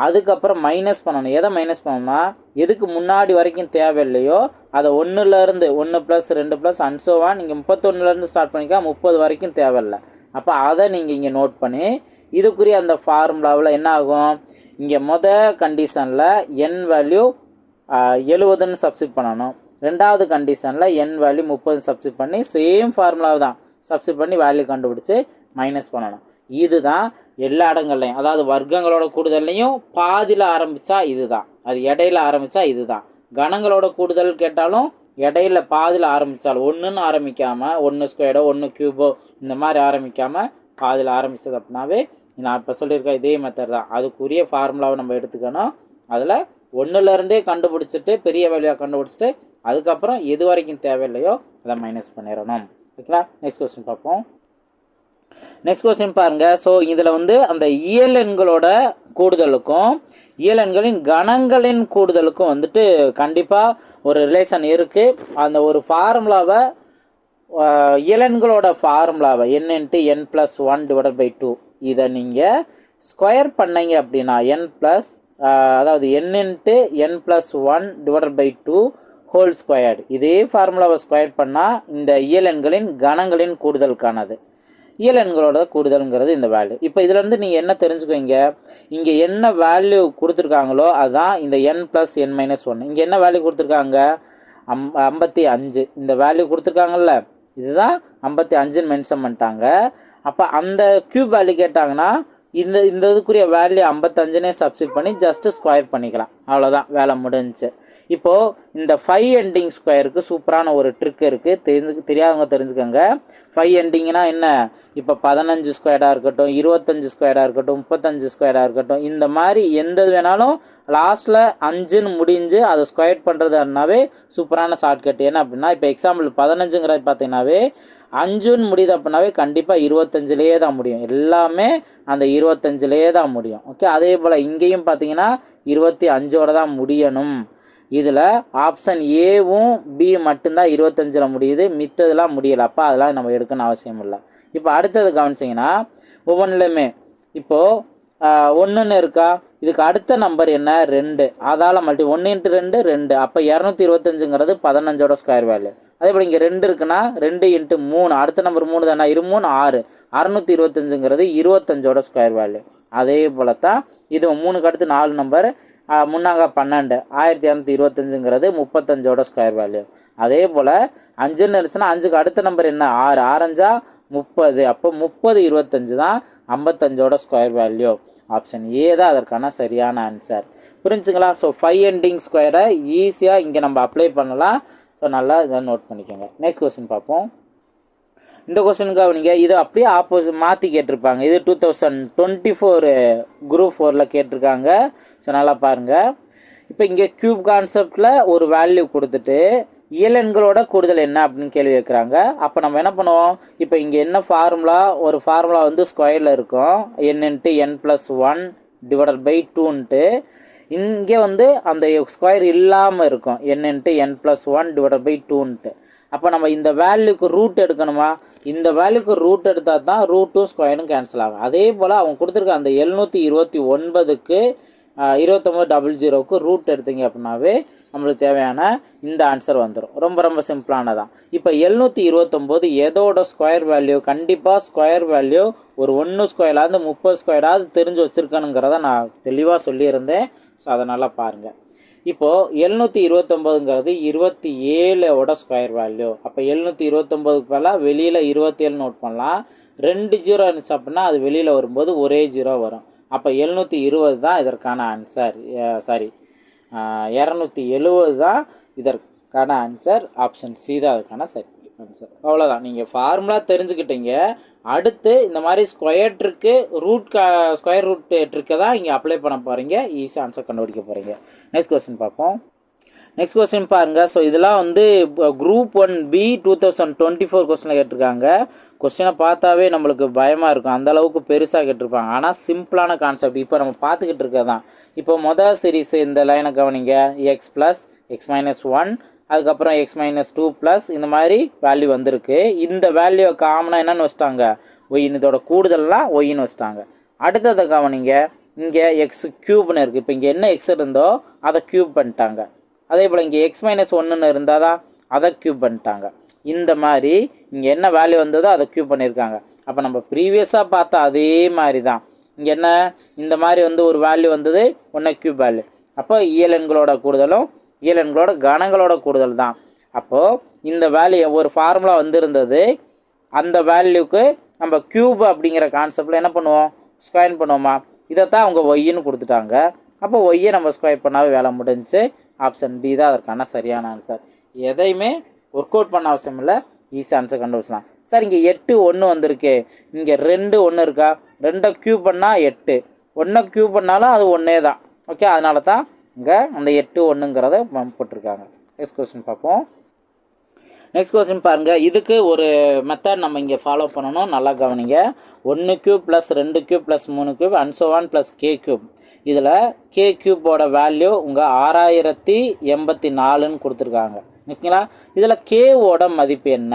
A: அதுக்கப்புறம் மைனஸ் பண்ணணும். எதை மைனஸ் பண்ணணும்னா, எதுக்கு முன்னாடி வரைக்கும் தேவையில்லையோ அதை 1லேருந்து 1 + 2 + அன்சோவான் நீங்கள் 31லேருந்து ஸ்டார்ட் பண்ணிக்கா 30 வரைக்கும் தேவையில்லை. அப்போ அதை நீங்கள் இங்கே நோட் பண்ணி இதுக்குரிய அந்த ஃபார்முலாவில் என்ன ஆகும், இங்கே கண்டிஷனில் n வேல்யூ 70ன்னு சப்ஸ்டிட் பண்ணணும். ரெண்டாவது கண்டிஷனில் n வேல்யூ 30 சப்ஸ்டிட் பண்ணி சேம் ஃபார்முலாவை தான் சப்ஸ்டிட் பண்ணி வேல்யூ கண்டுபிடிச்சி மைனஸ் பண்ணணும். இதுதான் எல்லா இடங்கள்லையும், அதாவது வர்க்கங்களோட கூடுதல்லையும் பாதியில் ஆரம்பித்தா இது தான், அது இடையில ஆரம்பித்தா இது தான். கணங்களோட கூடுதல் கேட்டாலும் இடையில பாதியில் ஆரம்பித்தாலும், ஒன்றுன்னு ஆரம்பிக்காமல் 1 ஸ்கொயர்டோ 1 கியூபோ இந்த மாதிரி ஆரம்பிக்காமல் பாதியில் ஆரம்பித்தது அப்படின்னாவே நான் இப்போ சொல்லியிருக்கேன் இதே மெத்தட் தான். அதுக்குரிய ஃபார்முலாவை நம்ம எடுத்துக்கணும். அதில் 1லேருந்தே கண்டுபிடிச்சிட்டு பெரிய வேல்யூவாக கண்டுபிடிச்சிட்டு அதுக்கப்புறம் எது வரைக்கும் தேவையில்லையோ அதை மைனஸ் பண்ணிடணும். ஓகேங்களா? நெக்ஸ்ட் கொஸ்டின் பார்ப்போம். நெக்ஸ்ட் கொஸ்டின் பாருங்கள். ஸோ இதில் வந்து அந்த இயல் எண்களோட கூடுதலுக்கும் இயல் எண்களின் கணங்களின் கூடுதலுக்கும் வந்துட்டு கண்டிப்பாக ஒரு ரிலேஷன் இருக்குது. அந்த ஒரு ஃபார்முலாவை இயலெண்களோட ஃபார்முலாவை n × n + 1/2 இதை நீங்கள் ஸ்கொயர் பண்ணீங்க அப்படின்னா அதாவது n × n + 1/2 ஹோல் ஸ்கொயர்டு, இதே ஃபார்முலாவை ஸ்கொயர் பண்ணால் இந்த இயலெண்களின் கணங்களின் கூடுதலுக்கானது. இயலெண்களோட கூடுதல்ங்கிறது இந்த வேல்யூ. இப்போ இதுலேருந்து நீங்கள் என்ன தெரிஞ்சுக்குவீங்க, இங்கே என்ன வேல்யூ கொடுத்துருக்காங்களோ அதுதான் இந்த n + n - 1. இங்கே என்ன வேல்யூ கொடுத்துருக்காங்க, 55 இந்த வேல்யூ கொடுத்துருக்காங்கல்ல, இதுதான் 55ன்னு மென்ஷன் பண்ணிட்டாங்க. அப்போ அந்த கியூப் வேல்யூ கேட்டாங்கன்னா இந்த இதுக்குரிய வேல்யூ 55னே சப்ஸ்டிட் பண்ணி ஜஸ்ட்டு ஸ்கொயர் பண்ணிக்கலாம். அவ்வளோதான், வேலை முடிஞ்சிச்சு. இப்போது இந்த 5 எண்டிங் ஸ்கொயருக்கு சூப்பரான ஒரு ட்ரிக் இருக்குது, தெரியாதவங்க தெரிஞ்சுக்கோங்க. 5 எண்டிங்னா என்ன, இப்போ 15 ஸ்கொயர்டாக இருக்கட்டும், 25 ஸ்கொயர்டாக இருக்கட்டும், 35 ஸ்கொயர்டாக இருக்கட்டும், இந்த மாதிரி எந்த வேணாலும் லாஸ்ட்டில் 5ன்னு முடிஞ்சு அதை ஸ்கொயர் பண்ணுறதுனாவே சூப்பரான ஷார்ட்கட். என்ன அப்படின்னா, இப்போ எக்ஸாம்பிள் 15ங்கிறது பார்த்தீங்கன்னாவே 5ன்னு முடியுது அப்படின்னாவே கண்டிப்பாக 25லேயே தான் முடியும். எல்லாமே அந்த 25லேயே தான் முடியும். ஓகே, அதே போல் இங்கேயும் பார்த்தீங்கன்னா 25ஓட தான் முடியணும். இதில் ஆப்ஷன் ஏவும் பி மட்டும்தான் 25ல் முடியுது, மித்ததெல்லாம் முடியலை. அப்போ அதெல்லாம் நம்ம எடுக்கணும்னு அவசியம் இல்லை. இப்போ அடுத்தது கவனிச்சிங்கன்னா ஒவ்வொன்றுலையுமே இப்போது 1ன்னு இருக்கா, இதுக்கு அடுத்த நம்பர் என்ன 2, அதால் மல்டி 1 × 2 2, அப்போ 225ங்கிறது 15ஓட ஸ்கொயர் வேல்யூ. அதே போல் இங்கே 2 இருக்குன்னா 2 × 3, அடுத்த நம்பர் 3 தானே, 2 3 6, 625ங்கிறது 25ஓட ஸ்கொயர் வேல்யூ. அதே போல் தான் இது 3க்கு அடுத்து 4 நம்பர் முன்னாங்க 12, 1225ங்கிறது 35ஓட ஸ்கொயர் வேல்யூ. அதே போல் 5ன்னு இருந்துச்சுன்னா 5க்கு அடுத்த நம்பர் என்ன 6, 6 30, அப்போ 30 25 தான் 55ஓட ஸ்கொயர் வேல்யூ. ஆப்ஷன் ஏ தான் அதற்கான சரியான ஆன்சர். புரிஞ்சுங்களா? ஸோ 5 எண்டிங் ஸ்கொயரை ஈஸியாக இங்கே நம்ம அப்ளை பண்ணலாம். ஸோ நல்லா இதை நோட் பண்ணிக்கோங்க. நெக்ஸ்ட் கொஸ்டின் பார்ப்போம். இந்த கொஸ்டினுக்கு நீங்கள் இது அப்படியே ஆப்போசிட் மாற்றி கேட்டிருப்பாங்க. இது 2024 குரூப் 4ல் கேட்டிருக்காங்க. ஸோ நல்லா பாருங்கள். இப்போ இங்கே கியூப் கான்செப்டில் ஒரு வேல்யூ கொடுத்துட்டு இயலெண்களோட கூடுதல் என்ன அப்படின்னு கேள்வி கேட்குறாங்க. அப்போ நம்ம என்ன பண்ணுவோம், இப்போ இங்கே என்ன ஃபார்முலா, ஒரு ஃபார்முலா வந்து ஸ்கொயரில் இருக்கும் n × n + 1/2ன்ட்டு. இங்கே வந்து அந்த ஸ்கொயர் இல்லாமல் இருக்கும் n × n + 1/2ன்ட்டு. அப்போ நம்ம இந்த வேல்யூக்கு ரூட் எடுக்கணுமா, இந்த வேல்யூக்கு ரூட் எடுத்தால் தான் ரூட்டும் ஸ்கொயரும் கேன்சல் ஆகும். அதே போல் அவங்க கொடுத்துருக்க அந்த 729க்கு 2900க்கு ரூட் எடுத்தீங்க அப்படின்னாவே நம்மளுக்கு தேவையான இந்த ஆன்சர் வந்துடும். ரொம்ப ரொம்ப சிம்பிளானதான். இப்போ 729 எதோட ஸ்கொயர் வேல்யூ, கண்டிப்பாக ஸ்கொயர் வேல்யூ ஒரு 1 ஸ்கொயராவது 30 ஸ்கொயராவது தெரிஞ்சு வச்சுருக்கணுங்கிறத நான் தெளிவாக சொல்லியிருந்தேன். ஸோ அதை நல்லா பாருங்கள். இப்போது 729ங்கிறது 27ஓட ஸ்கொயர் வேல்யூ. அப்போ 729க்கு பதிலாக வெளியில் 27 நோட் பண்ணலாம். 2 0 இருந்துச்சு அப்படின்னா அது வெளியில் வரும்போது ஒரே 0 வரும். அப்போ 720 தான் இதற்கான ஆன்சர். சாரி, 270 தான் இதற்கான ஆன்சர். ஆப்ஷன் சி தான் அதுக்கான சரி ஆன்சர். அவ்வளோதான், நீங்கள் ஃபார்முலா தெரிஞ்சுக்கிட்டீங்க. அடுத்து இந்த மாதிரி ஸ்கொயர் ட்ரிக்கு, ஸ்கொயர் ரூட் ட்ரிக்கை தான் இங்கே அப்ளை பண்ண போகிறீங்க. ஈஸியாக ஆன்சர் கண்டுபிடிக்க போகிறீங்க. நெக்ஸ்ட் கொஸ்டின் பார்ப்போம். நெக்ஸ்ட் கொஸ்டின் பாருங்கள். ஸோ இதெல்லாம் வந்து குரூப் 1B 2024 கொஸ்டினில் கேட்டிருக்காங்க. கொஸ்டினை பார்த்தாவே நம்மளுக்கு பயமாக இருக்கும், அந்தளவுக்கு பெருசாக கேட்டிருப்பாங்க. ஆனால் சிம்பிளான கான்செப்ட் இப்போ நம்ம பார்த்துக்கிட்டு இருக்க தான். இப்போ மொதல் சீரீஸ் இந்த லைனை கவனிங்க. x + x-1, அதுக்கப்புறம் x-2 ப்ளஸ் இந்த மாதிரி வேல்யூ வந்திருக்கு. இந்த வேல்யூ காமனாக என்னென்னு வச்சுட்டாங்க, ஒய்னு. இதோட கூடுதல்லாம் ஒய்னு வச்சுட்டாங்க. அடுத்ததை கவனிங்க, இங்கே x³ இருக்குது. இப்போ இங்கே என்ன x இருந்தோ அதை க்யூப் பண்ணிட்டாங்க. அதே போல் இங்கே x-1 இருந்தால் தான் அதை க்யூப் பண்ணிட்டாங்க. இந்த மாதிரி இங்கே என்ன வேல்யூ வந்ததோ அதை க்யூப் பண்ணியிருக்காங்க. அப்போ நம்ம ப்ரீவியஸாக பார்த்தா அதே மாதிரி தான் இங்கே என்ன, இந்த மாதிரி வந்து ஒரு வேல்யூ வந்தது, ஒன்று க்யூப் வேல்யூ. அப்போ இயலெண்களோட கூடுதலும் இயலெண்களோட கணங்களோட கூடுதல் தான். அப்போது இந்த வேல்யூ ஒரு ஃபார்முலா வந்திருந்தது, அந்த வேல்யூக்கு நம்ம க்யூப் அப்படிங்கிற கான்செப்டில் என்ன பண்ணுவோம், ஸ்கொயர் பண்ணுவோமா. இதைத்தான் அவங்க ஒய்ன்னு கொடுத்துட்டாங்க. அப்போ ஒய்யை நம்ம ஸ்கொயர் பண்ணாவே வேலை முடிஞ்சு. ஆப்ஷன் டி தான் அதற்கான சரியான ஆன்சர். எதையுமே ஒர்க் அவுட் பண்ண அவசியம் இல்லை, ஈஸி ஆன்சர் கண்டுபிடிச்சலாம். சார் இங்கே 8 1 வந்திருக்கு, இங்கே 2 1 இருக்கா, 2 க்யூப் பண்ணால் 8, 1 க்யூப் பண்ணாலும் அது ஒன்றே தான். ஓகே, அதனால தான் இங்கே அந்த 8 1ங்கிறத போட்டிருக்காங்க. நெக்ஸ்ட் கொஸ்டின் பார்ப்போம். நெக்ஸ்ட் கொஸ்டின் பாருங்கள். இதுக்கு ஒரு மெத்தட் நம்ம இங்கே ஃபாலோ பண்ணணும், நல்லா கவனிங்க. 1 cube plus 2 cube plus 3 cube and so on plus K cube. இதில் கே க்யூப்போட வேல்யூ உங்கள் 6084ன்னு கொடுத்துருக்காங்க. ஓகேங்களா. இதில் கேவோட மதிப்பு என்ன?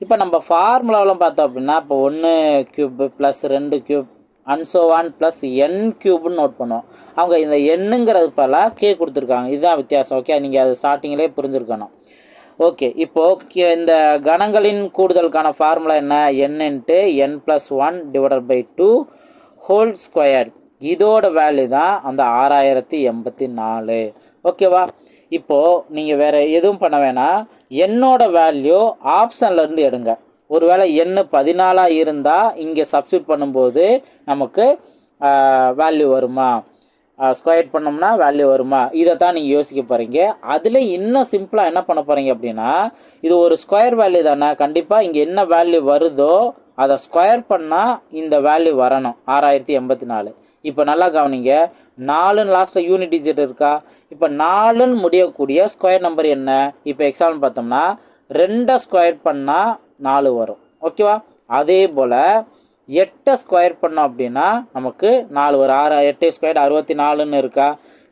A: இப்போ நம்ம ஃபார்முலாவெலாம் பார்த்தோம் அப்படின்னா, இப்போ 1 cube plus 2 cube and so on plus n க்யூப்னு நோட் பண்ணுவோம். அவங்க இந்த எண்ணுங்கிறது பல கே கொடுத்துருக்காங்க, இதுதான் வித்தியாசம். ஓகே, நீங்கள் அது ஸ்டார்டிங்கிலே புரிஞ்சுருக்கணும். ஓகே, இப்போது இந்த கணங்களின் கூடுதலுக்கான ஃபார்முலா என்ன, n × n + 1/2 ஹோல் ஸ்கொயர். இதோட வேல்யூ தான் அந்த 6084. ஓகேவா. இப்போது நீங்கள் வேறு எதுவும் பண்ண வேணாம், என்னோட வேல்யூ ஆப்ஷன்லேருந்து எடுங்க. ஒருவேளை n 14 இருந்தால் இங்கே சப்ஸ்டியூட் பண்ணும்போது நமக்கு வேல்யூ வருமா, ஸ்கொயர் பண்ணோம்னா வேல்யூ வருமா, இதை தான் நீங்கள் யோசிக்க போகிறீங்க. அதில் இன்னும் சிம்பிளாக என்ன பண்ண போகிறீங்க அப்படின்னா, இது ஒரு ஸ்கொயர் வேல்யூ தானே, கண்டிப்பாக இங்கே என்ன வேல்யூ வருதோ அதை ஸ்கொயர் பண்ணால் இந்த வேல்யூ வரணும், 6084. இப்போ நல்லா கவனிங்க, 4ன்னு லாஸ்ட்டில் யூனிட் டிஜிட் இருக்கா. இப்போ 4ன்னு முடியக்கூடிய ஸ்கொயர் நம்பர் என்ன? இப்போ எக்ஸாம்பிள் பார்த்தோம்னா 2 ஸ்கொயர் பண்ணால் 4 வரும். ஓகேவா. அதே போல் 8 ஸ்கொயர் பண்ணோம் அப்படின்னா நமக்கு 4 வரும். 8 ஸ்கொயர் 64ன்னு இருக்கா.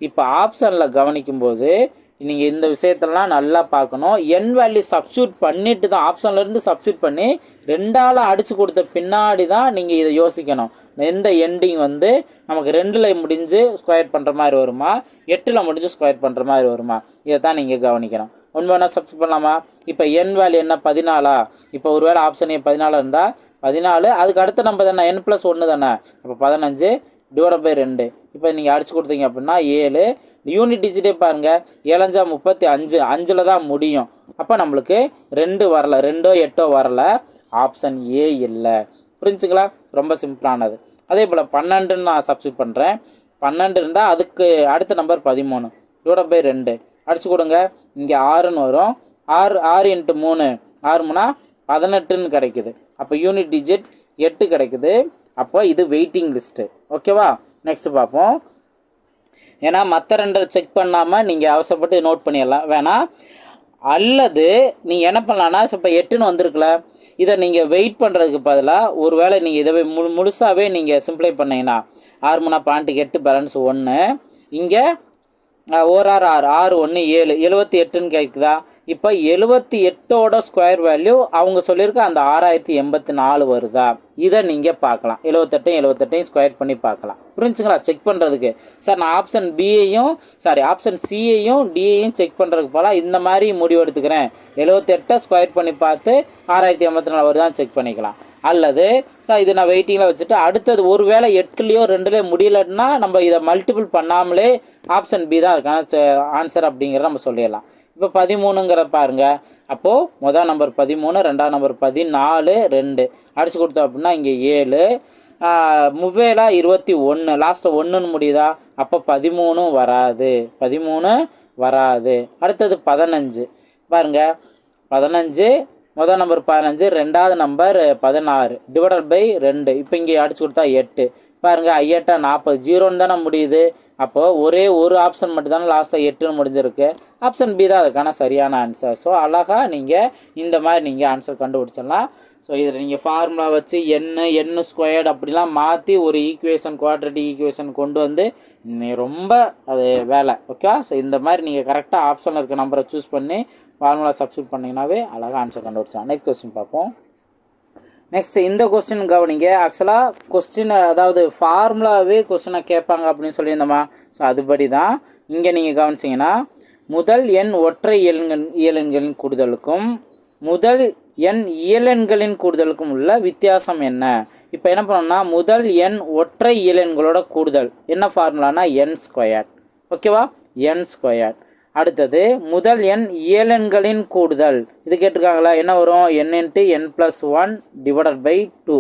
A: இப்போ ஆப்ஷனில் கவனிக்கும்போது நீங்கள் இந்த விஷயத்தெல்லாம் நல்லா பார்க்கணும். என் வேல்யூ சப்ஸ்டியூட் பண்ணிட்டு தான், ஆப்ஷன்லேருந்து சப்ஸ்டியூட் பண்ணி 2ஆல் அடித்து கொடுத்த பின்னாடி தான் நீங்கள் இதை யோசிக்கணும். எந்த எண்டிங் வந்து நமக்கு 2ல் முடிஞ்சு ஸ்கொயர் பண்ணுற மாதிரி வருமா, 8ல் முடிஞ்சு ஸ்கொயர் பண்ணுற மாதிரி வருமா, இதை தான் நீங்கள் கவனிக்கணும். ஒன்று வேணால் சப்ஸ்டியூட் பண்ணலாமா. இப்போ என் வேல்யூ என்ன, 14. இப்போ ஒருவேளை ஆப்ஷன் 14 இருந்தால் 14, அதுக்கு அடுத்த நம்பர் தானே n + 1 தானே, அப்போ 15/2. இப்போ நீங்கள் அடிச்சு கொடுத்தீங்க அப்படின்னா 7. யூனிட் டிஜிட்டே பாருங்கள், 7 5 35, 5ல் தான் முடியும். அப்போ நம்மளுக்கு 2 வரல, 2 8 வரல, ஆப்ஷன் ஏ இல்லை. புரிஞ்சுங்களா, ரொம்ப சிம்பிளானது. அதே போல் 12ன்னு நான் சப்ஸ்டியூட் பண்ணுறேன். 12 இருந்தால் அதுக்கு அடுத்த நம்பர் 13/2 அடிச்சு கொடுங்க. இங்கே 6ன்னு வரும். 6 × 3 6 3 18ன்னு கிடைக்குது. அப்போ யூனிட் டிஜிட் 8 கிடைக்குது. அப்போ இது வெயிட்டிங் லிஸ்ட்டு. ஓகேவா. நெக்ஸ்ட்டு பார்ப்போம். ஏன்னா மற்ற 2 செக் பண்ணாமல் நீங்கள் அவசரப்பட்டு நோட் பண்ணிடலாம் வேணாம். அல்லது நீங்கள் என்ன பண்ணலான்னா, இப்போ 8ன்னு வந்திருக்குல, இதை நீங்கள் வெயிட் பண்ணுறதுக்கு பதிலாக ஒரு வேளை நீங்கள் இதை முழுசாகவே நீங்கள் சிம்பிளை பண்ணிங்கன்னா 6 3 0.8 பேலன்ஸ் 1. இங்கே 1 6 6 6 1 7 78ன்னு கேட்குதா. இப்போ 78ஓட ஸ்கொயர் வேல்யூ அவங்க சொல்லியிருக்க அந்த 6084 வருதா, இதை நீங்கள் பார்க்கலாம். 78 ஸ்கொயர் பண்ணி பார்க்கலாம். புரிஞ்சுங்களா. செக் பண்ணுறதுக்கு சார் நான் ஆப்ஷன் பியையும் ஆப்ஷன் சியையும் டியையும் செக் பண்ணுறதுக்கு போல இந்த மாதிரி முடிவு எடுத்துக்கிறேன். 78 ஸ்கொயர் பண்ணி பார்த்து 6084 வருதான்னு செக் பண்ணிக்கலாம். அல்லது சார் இது நான் வெயிட்டிங்கில் வச்சுட்டு அடுத்தது ஒரு வேளை 8லேயோ 2லேயோ முடியலன்னா நம்ம இதை மல்டிபிள் பண்ணாமலே ஆப்ஷன் பி தான் இருக்கான ஆன்சர் அப்படிங்கிறத நம்ம சொல்லிடலாம். இப்போ 13ங்கிற பாருங்க. அப்போது முதல் நம்பர் 13, ரெண்டாவது நம்பர் 14 2 அடிச்சு கொடுத்தோம் அப்படின்னா இங்கே 7, முவேலா 21 லாஸ்ட்டில் 1ன்னு முடியுதா, அப்போ 13 வராது, 13 வராது. அடுத்தது 15 பாருங்க, 15 முதல் நம்பர் 15, ரெண்டாவது நம்பர் 16 டிவைடட் பை 2. இப்போ இங்கே அடிச்சு கொடுத்தா 8 பாருங்க, 8 40 0ன்னு தானே முடியுது. அப்போது ஒரே ஒரு ஆப்ஷன் மட்டும் தானே லாஸ்ட்டில் 8ன்னு முடிஞ்சிருக்கு. ஆப்ஷன் பி தான் அதுக்கான சரியான ஆன்சர். ஸோ அழகாக நீங்கள் இந்த மாதிரி நீங்கள் ஆன்சர் கண்டுபிடிச்சிடலாம். ஸோ இதில் நீங்கள் ஃபார்முலா வச்சு என் ஸ்கொயர்டு அப்படிலாம் மாற்றி ஒரு ஈக்குவேஷன், குவாட்ரேட்டிக் ஈக்குவேஷன் கொண்டு வந்து ரொம்ப அது வேலை. ஓகே, ஸோ இந்த மாதிரி நீங்கள் கரெக்டாக ஆப்ஷனில் இருக்க நம்பரை சூஸ் பண்ணி ஃபார்முலா சப்ஸ்டியூட் பண்ணிங்கனாவே அழகாக ஆன்சர் கண்டுபிடிச்சலாம். நெக்ஸ்ட் கொஸ்டின் பார்ப்போம். நெக்ஸ்ட் இந்த கொஸ்டின் கவனிங்க. ஆக்சுவலாக கொஸ்டின் அதாவது ஃபார்முலாவே கொஸ்டினை கேட்பாங்க அப்படின்னு சொல்லியிருந்தோமா. ஸோ அதுபடி தான் இங்கே நீங்கள் கவனிச்சிங்கன்னா முதல் எண் ஒற்றை இயலெண்களின் கூடுதலுக்கும் முதல் எண் இயலெண்களின் கூடுதலுக்கும் உள்ள வித்தியாசம் என்ன. இப்போ என்ன பண்ணோம்னா முதல் எண் ஒற்றை இயலெண்களோட கூடுதல் என்ன ஃபார்முலானா என் ஸ்கொயர். ஓகேவா, என் ஸ்கொயர். அடுத்தது முதல் எண் இயலெண்களின் கூடுதல் இது கேட்டிருக்காங்களா, என்ன வரும், n × n+1 டிவைடட் பை 2.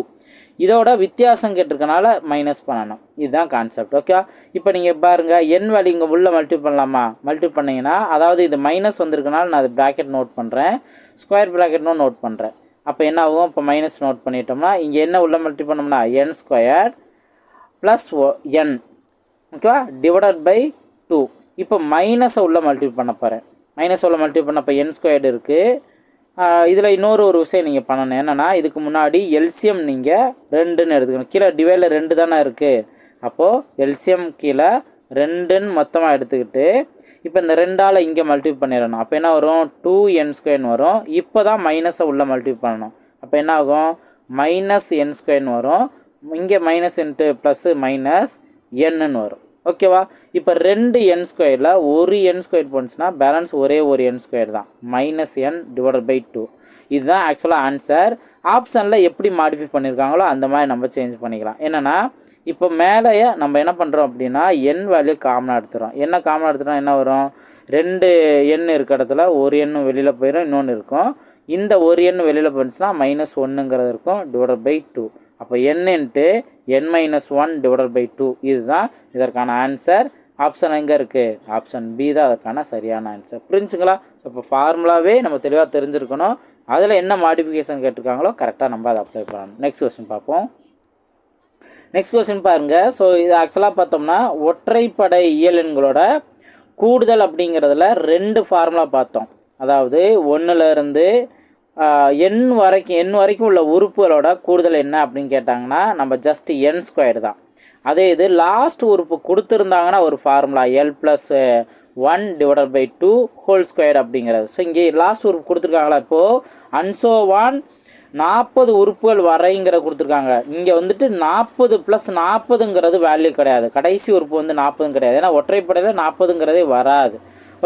A: இதோட வித்தியாசம் கேட்டிருக்கனால மைனஸ் பண்ணணும். இதுதான் கான்செப்ட். ஓகே, இப்போ நீங்கள் பாருங்கள் என் வேல்யூ இங்கே உள்ள மல்டிபிள் பண்ணலாமா. மல்டிபிள் பண்ணிங்கன்னா அதாவது இது மைனஸ் வந்திருக்கனால நான் அது ப்ராக்கெட் நோட் பண்ணுறேன், ஸ்கொயர் ப்ராக்கெட்னும் நோட் பண்ணுறேன். அப்போ என்ன ஆகும், இப்போ மைனஸ் நோட் பண்ணிட்டோம்னா இங்கே என்ன உள்ள மல்டிபிள் பண்ணோம்னா n ஸ்கொயர் ப்ளஸ் n ஓகேவா டிவைடட் பை 2. இப்போ மைனஸை உள்ள மல்டிபிள் பண்ண போகிறேன். மைனஸ் உள்ள மல்டிபிள் பண்ண இப்போ n ஸ்கொயர்டு இருக்குது. இதில் இன்னொரு விஷயம் நீங்கள் பண்ணணும். என்னென்னா இதுக்கு முன்னாடி எல்சிஎம் நீங்கள் 2ன்னு எடுத்துக்கணும். கீழே டிவைடில் 2 தானே இருக்குது. அப்போது எல்சிஎம் கீழே 2ன்னு மொத்தமாக எடுத்துக்கிட்டு இப்போ இந்த 2ஆல் இங்கே மல்டிபிள் பண்ணிடணும். அப்போ என்ன வரும், 2n² வரும். இப்போ தான் மைனஸை உள்ள மல்டிபிள் பண்ணணும். அப்போ என்ன ஆகும், -n² வரும். இங்கே minus into plus minus n வரும். ஓகேவா, இப்போ 2n² ஒரு n² போனுச்சுன்னா பேலன்ஸ் ஒரே ஒரு n² தான், -n டிவைடட் பை 2. இதுதான் ஆக்சுவலாக ஆன்சர். ஆப்ஷனில் எப்படி மாடிஃபை பண்ணியிருக்காங்களோ அந்த மாதிரி நம்ம சேஞ்ச் பண்ணிக்கலாம். என்னென்னா இப்போ மேலேயே நம்ம என்ன பண்ணுறோம் அப்படின்னா n வேல்யூ காமனாக எடுத்துகிறோம். என்ன காமனாக எடுத்துகிறோம், என்ன வரும், 2 n இருக்க இடத்துல ஒரு எண்ணு வெளியில் போயிடும், இன்னொன்று இருக்கும். இந்த ஒரு எண்ணு வெளியில் போயிடுச்சுன்னா -1ங்கிறது இருக்கும் டிவைடட் பை 2. அப்போ n × n-1 டிவைடட் பை 2 இதுதான் இதற்கான ஆன்சர். ஆப்ஷன் எங்கே இருக்குது, ஆப்ஷன் பி தான் அதற்கான சரியான ஆன்சர். புரிஞ்சுங்களா. ஸோ இப்போ ஃபார்முலாவே நம்ம தெளிவாக தெரிஞ்சிருக்கணும். அதில் என்ன மாடிஃபிகேஷன் கேட்டிருக்காங்களோ கரெக்டாக நம்ம அதை அப்ளை பண்ணணும். நெக்ஸ்ட் கொஸ்டின் பார்ப்போம். நெக்ஸ்ட் கொஸ்டின் பாருங்கள். ஸோ இது ஆக்சுவலாக பார்த்தோம்னா ஒற்றைப்படை இயலெண்களோட கூடுதல் அப்படிங்கிறதுல 2 ஃபார்முலா பார்த்தோம். அதாவது 1லேருந்து n வரைக்கும் உள்ள உறுப்புகளோட கூடுதல் என்ன அப்படின்னு கேட்டாங்கன்னா நம்ம ஜஸ்ட் n² தான். அதே இது லாஸ்ட் உறுப்பு கொடுத்துருந்தாங்கன்னா ஒரு formula l+1 divided by 2 whole square அப்படிங்கிறது. ஸோ இங்கே லாஸ்ட் உறுப்பு கொடுத்துருக்காங்களா, இப்போது அன்சோவான் 40 உறுப்புகள் வரைங்கிற கொடுத்துருக்காங்க. இங்கே வந்துட்டு 40 + 40ங்கிறது வேல்யூ கிடையாது. கடைசி உறுப்பு வந்து 40 கிடையாது. ஏன்னா ஒற்றைப்படையில் 40ங்கிறதே வராது.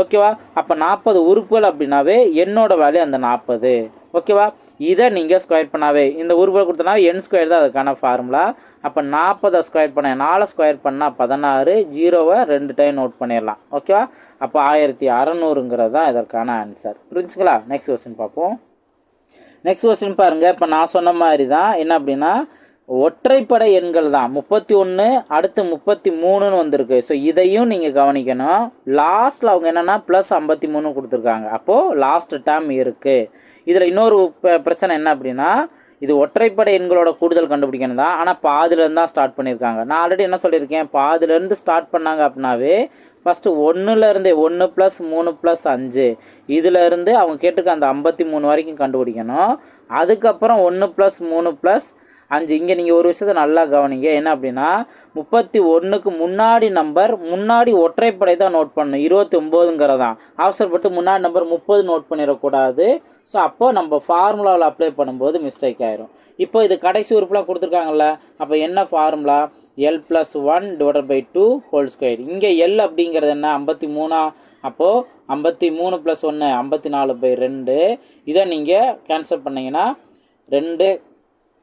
A: ஓகேவா, அப்போ 40 உறுப்புகள் அப்படின்னாவே என்னோட வேல்யூ அந்த 40. ஓகேவா, இதை நீங்கள் ஸ்கொயர் பண்ணாவே இந்த உறுப்புகள் கொடுத்தனா n² தான் அதுக்கான ஃபார்முலா. அப்போ 40 ஸ்கொயர் பண்ண 4 ஸ்கொயர் பண்ணால் 16, 0வை 2 டைம் நோட் பண்ணிடலாம். ஓகேவா, அப்போ 1600ங்கிறது தான் இதற்கான ஆன்சர். புரிஞ்சுங்களா. நெக்ஸ்ட் கொஸ்டின் பார்ப்போம். நெக்ஸ்ட் கொஸ்டின் பாருங்கள். இப்போ நான் சொன்ன மாதிரி தான் என்ன அப்படின்னா ஒற்றைப்படை எண்கள் தான் 31 அடுத்து 33ன்னு வந்திருக்கு. ஸோ இதையும் நீங்கள் கவனிக்கணும். லாஸ்ட்டில் அவங்க என்னென்னா +53 கொடுத்துருக்காங்க. அப்போது லாஸ்ட் டேர்ம் இருக்குது. இதில் இன்னொரு பிரச்சனை என்ன அப்படின்னா இது ஒற்றைப்படை எண்களோட கூடுதல் கண்டுபிடிக்கணும் தான். ஆனால் பாதிலேருந்து தான் ஸ்டார்ட் பண்ணியிருக்காங்க. நான் ஆல்ரெடி என்ன சொல்லியிருக்கேன், பாதிலேருந்து ஸ்டார்ட் பண்ணாங்க அப்படின்னாவே ஃபஸ்ட்டு 1லேருந்தே 1 + 3 + 5 இதிலேருந்து அவங்க கேட்டிருக்க அந்த 53 வரைக்கும் கண்டுபிடிக்கணும். அதுக்கப்புறம் 1 + 3 + 5. இங்கே நீங்கள் ஒரு விஷயத்தை நல்லா கவனிங்க. என்ன அப்படின்னா 31க்கு முன்னாடி நம்பர் முன்னாடி ஒற்றைப்படை தான் நோட் பண்ணணும். 29ங்கிறதான் அவசரப்பட்டு முன்னாடி நம்பர் 30 நோட் பண்ணிடக்கூடாது. ஸோ அப்போ நம்ம ஃபார்முலாவில் அப்ளை பண்ணும்போது மிஸ்டேக் ஆயிரும். இப்போ இது கடைசி உறுப்புலாம் கொடுத்துருக்காங்கல்ல, அப்போ என்ன formula, l+1 divided by 2 whole square. இங்கே l அப்படிங்கிறது என்ன 53. அப்போது 53 + 1 54/2. இதை நீங்கள் கேன்சல் பண்ணிங்கன்னா 2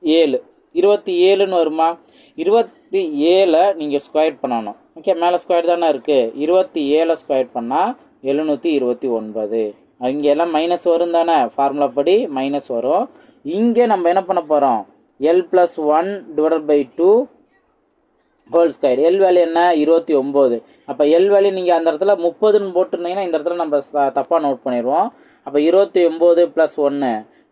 A: 7 27ன்னு வருமா. 27 நீங்கள் ஸ்கொயர் பண்ணணும். ஓகே, மேலே ஸ்கொயர் தானே இருக்குது. 27 ஸ்கொயர் பண்ணால் 729. இங்கே எல்லாம் மைனஸ் வரும் தானே, ஃபார்முலா படி மைனஸ் வரும். இங்கே நம்ம என்ன பண்ண போகிறோம், L plus 1 divided by 2 whole square. L value என்ன 29. அப்போ எல் வேல்யூ நீங்கள் அந்த இடத்துல 30ன்னு போட்டிருந்தீங்கன்னா இந்த இடத்துல நம்ம தப்பாக நோட் பண்ணிடுவோம். அப்போ 29 ப்ளஸ் 1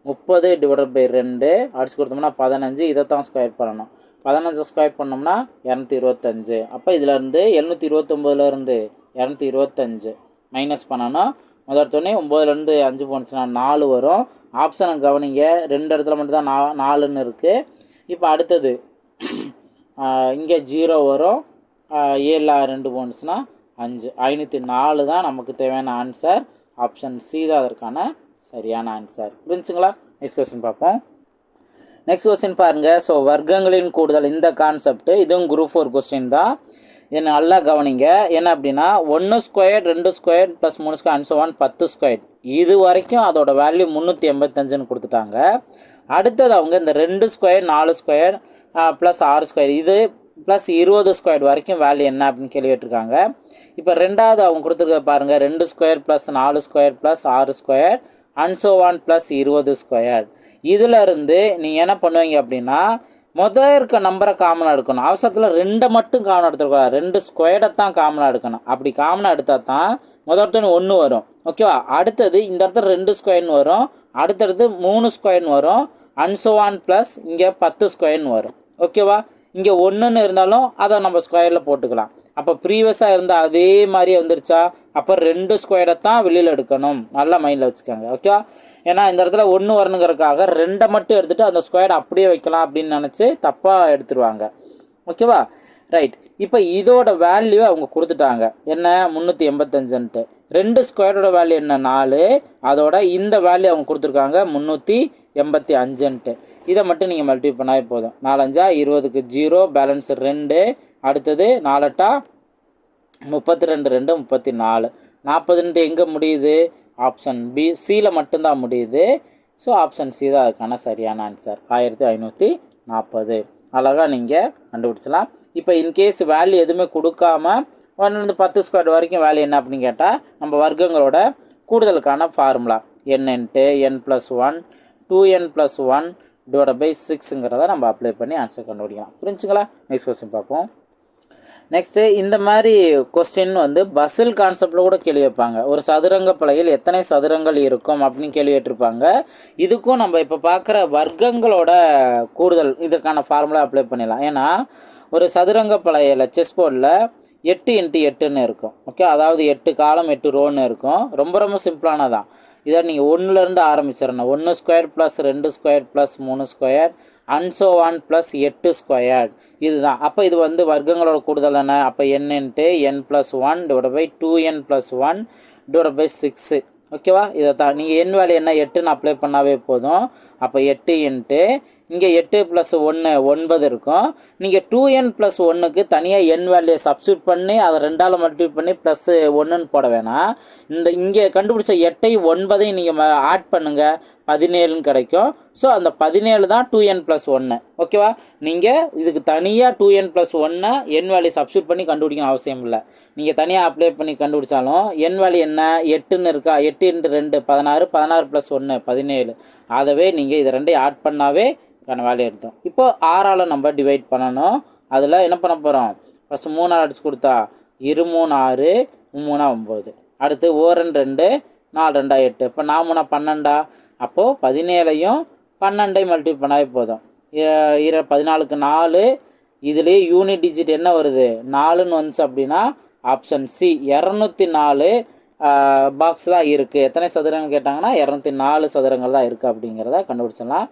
A: 30 டிவைடட் பை 2 அடிச்சு கொடுத்தோம்னா 15. இதைத்தான் ஸ்கொயர் பண்ணணும். 15 ஸ்கொயர் பண்ணோம்னா 225. அப்போ இதுலேருந்து 729லேருந்து 225 மைனஸ் பண்ணணும். முதல்த்தோடனே 9லேருந்து 5 போனுச்சுன்னா 4 வரும். ஆப்ஷனை கவனிங்க, 2 இடத்துல மட்டும்தான் 4ன்னு இருக்குது. இப்போ அடுத்தது இங்கே 0 வரும். 7 2 போனுச்சுன்னா 5. 504 தான் நமக்கு தேவையான ஆன்சர். ஆப்ஷன் சி தான் அதற்கான சரியான ஆன்சர். புரிஞ்சுங்களா? நெக்ஸ்ட் கொஸ்டின் பார்ப்போம். நெக்ஸ்ட் கொஸ்டின் பாருங்கள். ஸோ வர்க்கங்களின் கூடுதல் இந்த கான்செப்ட், இதுவும் குரூப் 4 கொஸ்டின் தான். இதை நல்லா கவனிங்க. என்ன அப்படின்னா 1 square 2 square plus 3 square and so on 10 square. இது வரைக்கும் அதோட வேல்யூ 385ன்னு கொடுத்துட்டாங்க. அடுத்தது அவங்க இந்த 2 ஸ்கொயர் 4 ஸ்கொயர் ப்ளஸ் 6 ஸ்கொயர் இது ப்ளஸ் 20 ஸ்கொயர் வரைக்கும் வேல்யூ என்ன அப்படின்னு கேள்வி கேட்டிருக்காங்க. இப்போ ரெண்டாவது அவங்க கொடுத்துருக்க பாருங்கள், 2 square plus 4 square plus 6 square and so on plus 20 square. இதில் இருந்து நீங்கள் என்ன பண்ணுவீங்க அப்படின்னா முதல் இருக்க நம்பரை காமனாக எடுக்கணும். அவசரத்தில் 2 மட்டும் காமனாக எடுத்துருக்கூடாது. 2 ஸ்கொயரை தான் காமனாக எடுக்கணும். அப்படி காமனாக எடுத்தால் தான் முதல்ல 1 வரும். ஓகேவா? அடுத்தது இந்த இடத்துல 2 ஸ்கொயர்னு வரும். அடுத்தடுத்து 3 ஸ்கொயர்னு வரும். அண்ட் ஸோ ஆன் ப்ளஸ் இங்கே 10 ஸ்கொயர்னு வரும். ஓகேவா? இங்கே 1ன்னு இருந்தாலும் அதை நம்ம ஸ்கொயரில் போட்டுக்கலாம். அப்போ ப்ரீவியஸாக இருந்தால் அதே மாதிரியே வந்துருச்சா? அப்போ 2 ஸ்கொயரை தான் வெளியில் எடுக்கணும். நல்லா மைண்டில் வச்சுக்கோங்க. ஓகேவா? ஏன்னா இந்த இடத்துல 1 வரணுங்கிறதுக்காக 2 மட்டும் எடுத்துகிட்டு அந்த ஸ்கொயரை அப்படியே வைக்கலாம் அப்படின்னு நினச்சி தப்பாக எடுத்துருவாங்க. ஓகேவா? ரைட். இப்போ இதோட வேல்யூ அவங்க கொடுத்துட்டாங்க என்ன 385ன்ட்டு. 2 ஸ்கொயரோட வேல்யூ என்ன 4. அதோட இந்த வேல்யூ அவங்க கொடுத்துருக்காங்க 385ன்ட்டு. இதை மட்டும் நீங்கள் மல்டிப்ளை பண்ணாவே போதும். 4 5 20க்கு 0 பேலன்ஸ் 2. அடுத்தது 4 8 32 2 34. 40ன்ட்டு எங்கே முடியுது? ஆப்ஷன் பி சியில் மட்டும்தான் முடியுது. ஸோ ஆப்ஷன் சி தான் அதுக்கான சரியான ஆன்சர். 1540 அழகாக நீங்கள் கண்டுபிடிச்சலாம். இப்போ இன்கேஸ் வேல்யூ எதுவுமே கொடுக்காம 1 10 ஸ்கொயர் வரைக்கும் வேல்யூ என்ன அப்படின்னு கேட்டால் நம்ம வர்க்கங்களோட கூடுதலுக்கான formula n into n + 1 2n + 1 divide by 6ங்கிறத நம்ம அப்ளை பண்ணி ஆன்சர் கண்டுபிடிக்கலாம். புரிஞ்சுங்களா? நெக்ஸ்ட் கொஸ்டின் பார்ப்போம். நெக்ஸ்ட்டு இந்த மாதிரி கொஸ்டின் வந்து பசில் கான்செப்டில் கூட கேள்வி வைப்பாங்க. ஒரு சதுரங்க பலகையில் எத்தனை சதுரங்கள் இருக்கும் அப்படின்னு கேள்வி கேட்டிருப்பாங்க. இதுக்கும் நம்ம இப்போ பார்க்குற வர்க்கங்களோட கூடுதல் இதற்கான ஃபார்முலா அப்ளை பண்ணிடலாம். ஏன்னா ஒரு சதுரங்க பலகையில் செஸ் போர்டில் 8 × 8ன்னு இருக்கும். ஓகே, அதாவது 8 காலம் 8 ரோன்னு இருக்கும். ரொம்ப ரொம்ப சிம்பிளானதான். இதை நீங்கள் 1லேருந்து ஆரம்பிச்சிடணும். 1 square plus 2 square plus 3 square and so on plus 8 square. இதுதான். அப்போ இது வந்து வர்க்கங்களோட கூடுதல் என்ன? அப்போ n into n + 1 divide by 2n + 1 divide by 6. ஓகேவா? இதை தான் நீங்கள் n வேல்யூ என்ன 8ன்னு அப்ளை பண்ணாவே போதும். அப்போ 8 இன்ட்டு இங்கே 8 + 1 9 இருக்கும். நீங்கள் 2n + 1க்கு தனியாக n வேல்யூ சப்ஸ்டியூட் பண்ணி அதை 2ஆல் மல்டிப்ளை பண்ணி ப்ளஸ் 1ன்னு போட வேணாம். இந்த இங்கே கண்டுபிடிச்ச 8 9 நீங்கள் ஆட் பண்ணுங்கள், 17ன்னு கிடைக்கும். ஸோ அந்த 17 தான் 2n + 1. ஓகேவா? நீங்கள் இதுக்கு தனியாக 2n + 1 n வேல்யூ சப்ஸ்டியூட் பண்ணி கண்டுபிடிக்கணும் அவசியம் இல்லை. நீங்கள் தனியாக அப்ளை பண்ணி கண்டுபிடிச்சாலும் n வேல்யூ என்ன 8ன்னு இருக்கா? 8 × 2 16 16 + 1 17. அதவே நீங்கள் இதை 2 ஆட் பண்ணாவே வேல்யூ எடுத்தோம். இப்போ 6ஆல் நம்ம டிவைட் பண்ணணும். அதில் என்ன பண்ண போகிறோம்? ஃபஸ்ட்டு 3ஆல் அடிச்சு கொடுத்தா 2 3 6 3 9. அடுத்து 1 2 4 2 8. இப்போ 4 3 12. அப்போது 17ஐயும் 12ஐயும் மல்டிப்ளை பண்ணாவே போதும். 14க்கு 4. இதுலேயே யூனிட் டிஜிட் என்ன வருது? 4ன்னு வந்துச்சு அப்படின்னா ஆப்ஷன் சி 204 பாக்ஸ் தான் இருக்குது. எத்தனை சதுரங்கள் கேட்டாங்கன்னா 204 சதுரங்கள் தான் இருக்குது அப்படிங்கிறத கண்டுபிடிச்சிடலாம்.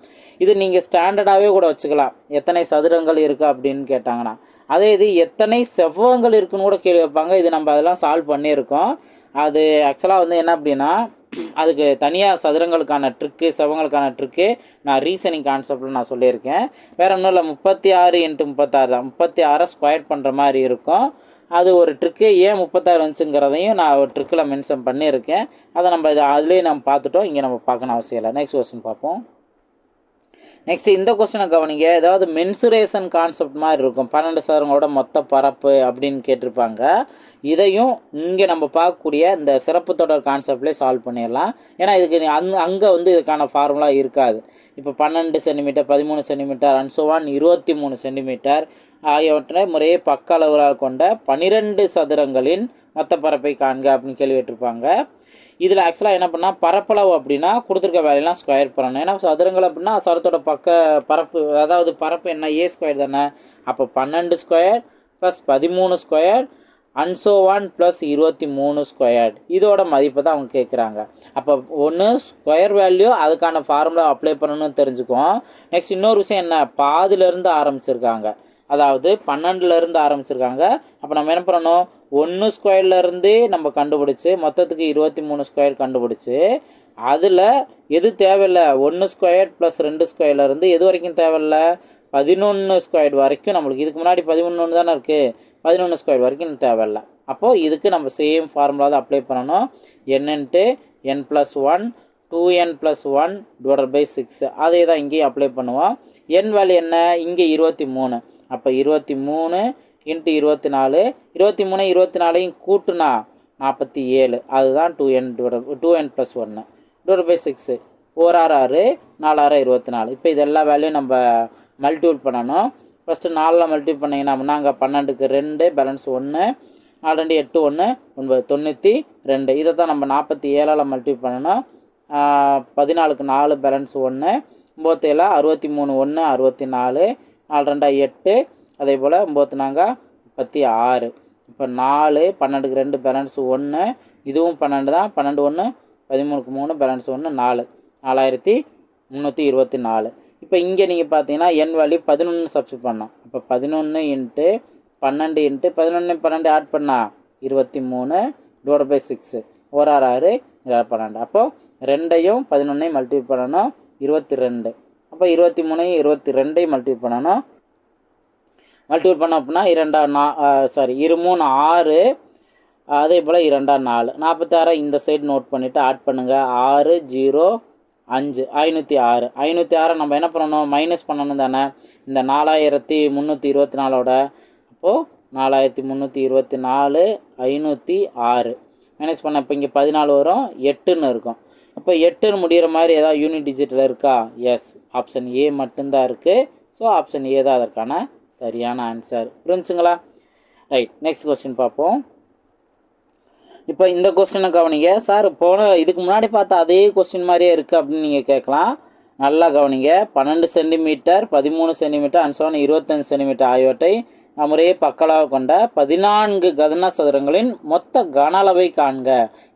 A: இது நீங்கள் ஸ்டாண்டர்டாகவே கூட வச்சுக்கலாம். எத்தனை சதுரங்கள் இருக்குது அப்படின்னு கேட்டாங்கன்னா. அதே இது எத்தனை செவ்வகங்கள் இருக்குன்னு கூட கேள்வி வைப்பாங்க. இது நம்ம அதெல்லாம் சால்வ் பண்ணியிருக்கோம். அது ஆக்சுவலாக வந்து என்ன அப்படின்னா அதுக்கு தனியாக சதுரங்களுக்கான ட்ரிக்கு செவ்வகங்களுக்கான ட்ரிக்கு நான் ரீசனிங் கான்செப்டில் நான் சொல்லியிருக்கேன். வேறு ஒன்றும் இல்லை, 36 × 36 தான். 36 ஸ்கொயர் பண்ணுற மாதிரி இருக்கும். அது ஒரு ட்ரிக்கு. ஏன் 36 வந்துச்சுங்கிறதையும் நான் ஒரு ட்ரிக்கில் மென்ஷன் பண்ணியிருக்கேன். அதை நம்ம அதுலேயே நம்ம பார்த்துட்டோம். இங்கே நம்ம பார்க்கணும் அவசியம் இல்லை. நெக்ஸ்ட் கொஸ்டின் பார்ப்போம். நெக்ஸ்ட் இந்த கொஸ்டினை கவனிங்க. ஏதாவது மென்சுரேஷன் கான்செப்ட் மாதிரி இருக்கும். 12 சதுரங்களோட மொத்த பரப்பு அப்படின்னு கேட்டிருப்பாங்க. இதையும் இங்கே நம்ம பார்க்கக்கூடிய இந்த சிறப்பு தொடர் கான்செப்ட்லேயே சால்வ் பண்ணிடலாம். ஏன்னா இதுக்கு அங்கே வந்து இதுக்கான ஃபார்முலா இருக்காது. இப்போ 12 centimetre 13 centimetre and so on 23 centimetre ஆகியவற்றை முறையே பக்க அளவுகளாக கொண்ட 12 சதுரங்களின் மொத்த பரப்பை காண்க அப்படின்னு கேள்வி கேட்டிருப்பாங்க. இதில் ஆக்சுவலாக என்ன பண்ணால் பரப்பளவு அப்படின்னா கொடுத்துருக்க வேலையெல்லாம் ஸ்கொயர் பண்ணணும். ஏன்னா சதுரங்கள் அப்படின்னா சதுரத்தோட பரப்பு அதாவது பரப்பு என்ன ஏ ஸ்கொயர் தானே. அப்போ 12 square plus 13 square and so on plus 23 square இதோட மதிப்பை தான் அவங்க கேட்குறாங்க. அப்போ ஒன்று ஸ்கொயர் வேல்யூ அதுக்கான ஃபார்முலா அப்ளை பண்ணணும்னு தெரிஞ்சுக்குவோம். நெக்ஸ்ட் இன்னொரு விஷயம் என்ன, பாதியிலேருந்து ஆரம்பிச்சிருக்காங்க, அதாவது 12லேருந்து ஆரம்பிச்சிருக்காங்க. அப்போ நம்ம என்ன பண்ணணும், 1 ஸ்கொயர்லேருந்து நம்ம கண்டுபிடிச்சி மொத்தத்துக்கு 23 ஸ்கொயர் கண்டுபிடிச்சி அதில் எது தேவையில்லை 1 ஸ்கொயர் ப்ளஸ் 2 ஸ்கொயர்லேருந்து எது வரைக்கும் தேவையில்லை 11 ஸ்கொயர் வரைக்கும் நம்மளுக்கு. இதுக்கு முன்னாடி 11 தானே இருக்குது, 11 ஸ்கொயர் வரைக்கும் தேவையில்லை. அப்போது இதுக்கு நம்ம சேம் ஃபார்முலா தான் அப்ளை பண்ணணும். n × n+1 2n+1 / 6 அதே தான் இங்கேயும் அப்ளை பண்ணுவோம். n வேல்யூ என்ன, இங்கே 23. அப்போ 23 × 24 23 24 கூட்டுனா 47, அதுதான் 2n+1 / 6 1 6 6 4 6 24. இப்போ இது எல்லா வேல்யூயும் நம்ம மல்டிபிள் பண்ணணும். ஃபஸ்ட்டு 4 மல்டிபிள் பண்ணிங்கன்னா அங்கே 12க்கு 2 பேலன்ஸ் 1 4 2 8 1 9 92. இதை தான் நம்ம 47ஆல் மல்டிபிள் பண்ணணும். 14க்கு 4 பேலன்ஸ் 1 9 7 63 1 64 4 2 8 அதே போல் 9 4 36. இப்போ 4 12க்கு 2 பேலன்ஸ் 1 இதுவும் 12 தான் 12 1 13க்கு 3 பேலன்ஸ் 1 4 4324. இப்போ இங்கே நீங்கள் பார்த்தீங்கன்னா n வேல்யூ 11 சப்ஸ்டிட் பண்ணோம். அப்போ 11 × 12 × 11 12 ஆட் பண்ணால் 23 / 6 1 6 6 12. அப்போது 2ஐயும் 11ஐயும் மல்டிபிள் பண்ணணும் 22. அப்போ 23 22ஐயும் மல்டிபிள் பண்ணணும். மல்டிபிள் பண்ணோம் அப்படின்னா 2 3 6 அதே போல் 2 4 46 இந்த சைடு நோட் பண்ணிவிட்டு ஆட் பண்ணுங்கள் 6 0 5 506. 506 நம்ம என்ன பண்ணணும், மைனஸ் பண்ணணும் தானே இந்த 4324ஓட. அப்போது 4324 506 மைனஸ் பண்ண இப்போ இங்கே 14 வரும் 8ன்னு இருக்கும். அப்போ 8ன்னு முடிகிற மாதிரி ஏதாவது யூனிட் டிஜிட்டில் இருக்கா, எஸ் ஆப்ஷன் ஏ மட்டும்தான் இருக்குது. ஸோ ஆப்ஷன் ஏ தான் அதற்கான சரியான ஆன்சர். புரிஞ்சுங்களா? ரைட், நெக்ஸ்ட் கொஸ்டின் பார்ப்போம். இப்போ இந்த கொஸ்டினை கவனிங்க. சார் இதுக்கு முன்னாடி பார்த்தா அதே கொஸ்டின் மாதிரியே இருக்குது அப்படின்னு நீங்கள் கேட்கலாம். நல்லா கவனிங்க. 12 சென்டிமீட்டர் 13 சென்டிமீட்டர் அண்ட் 25 சென்டிமீட்டர் ஆகியவற்றை முறையே பக்களாக கொண்ட 14 கன சதுரங்களின் மொத்த கன அளவை காண்க.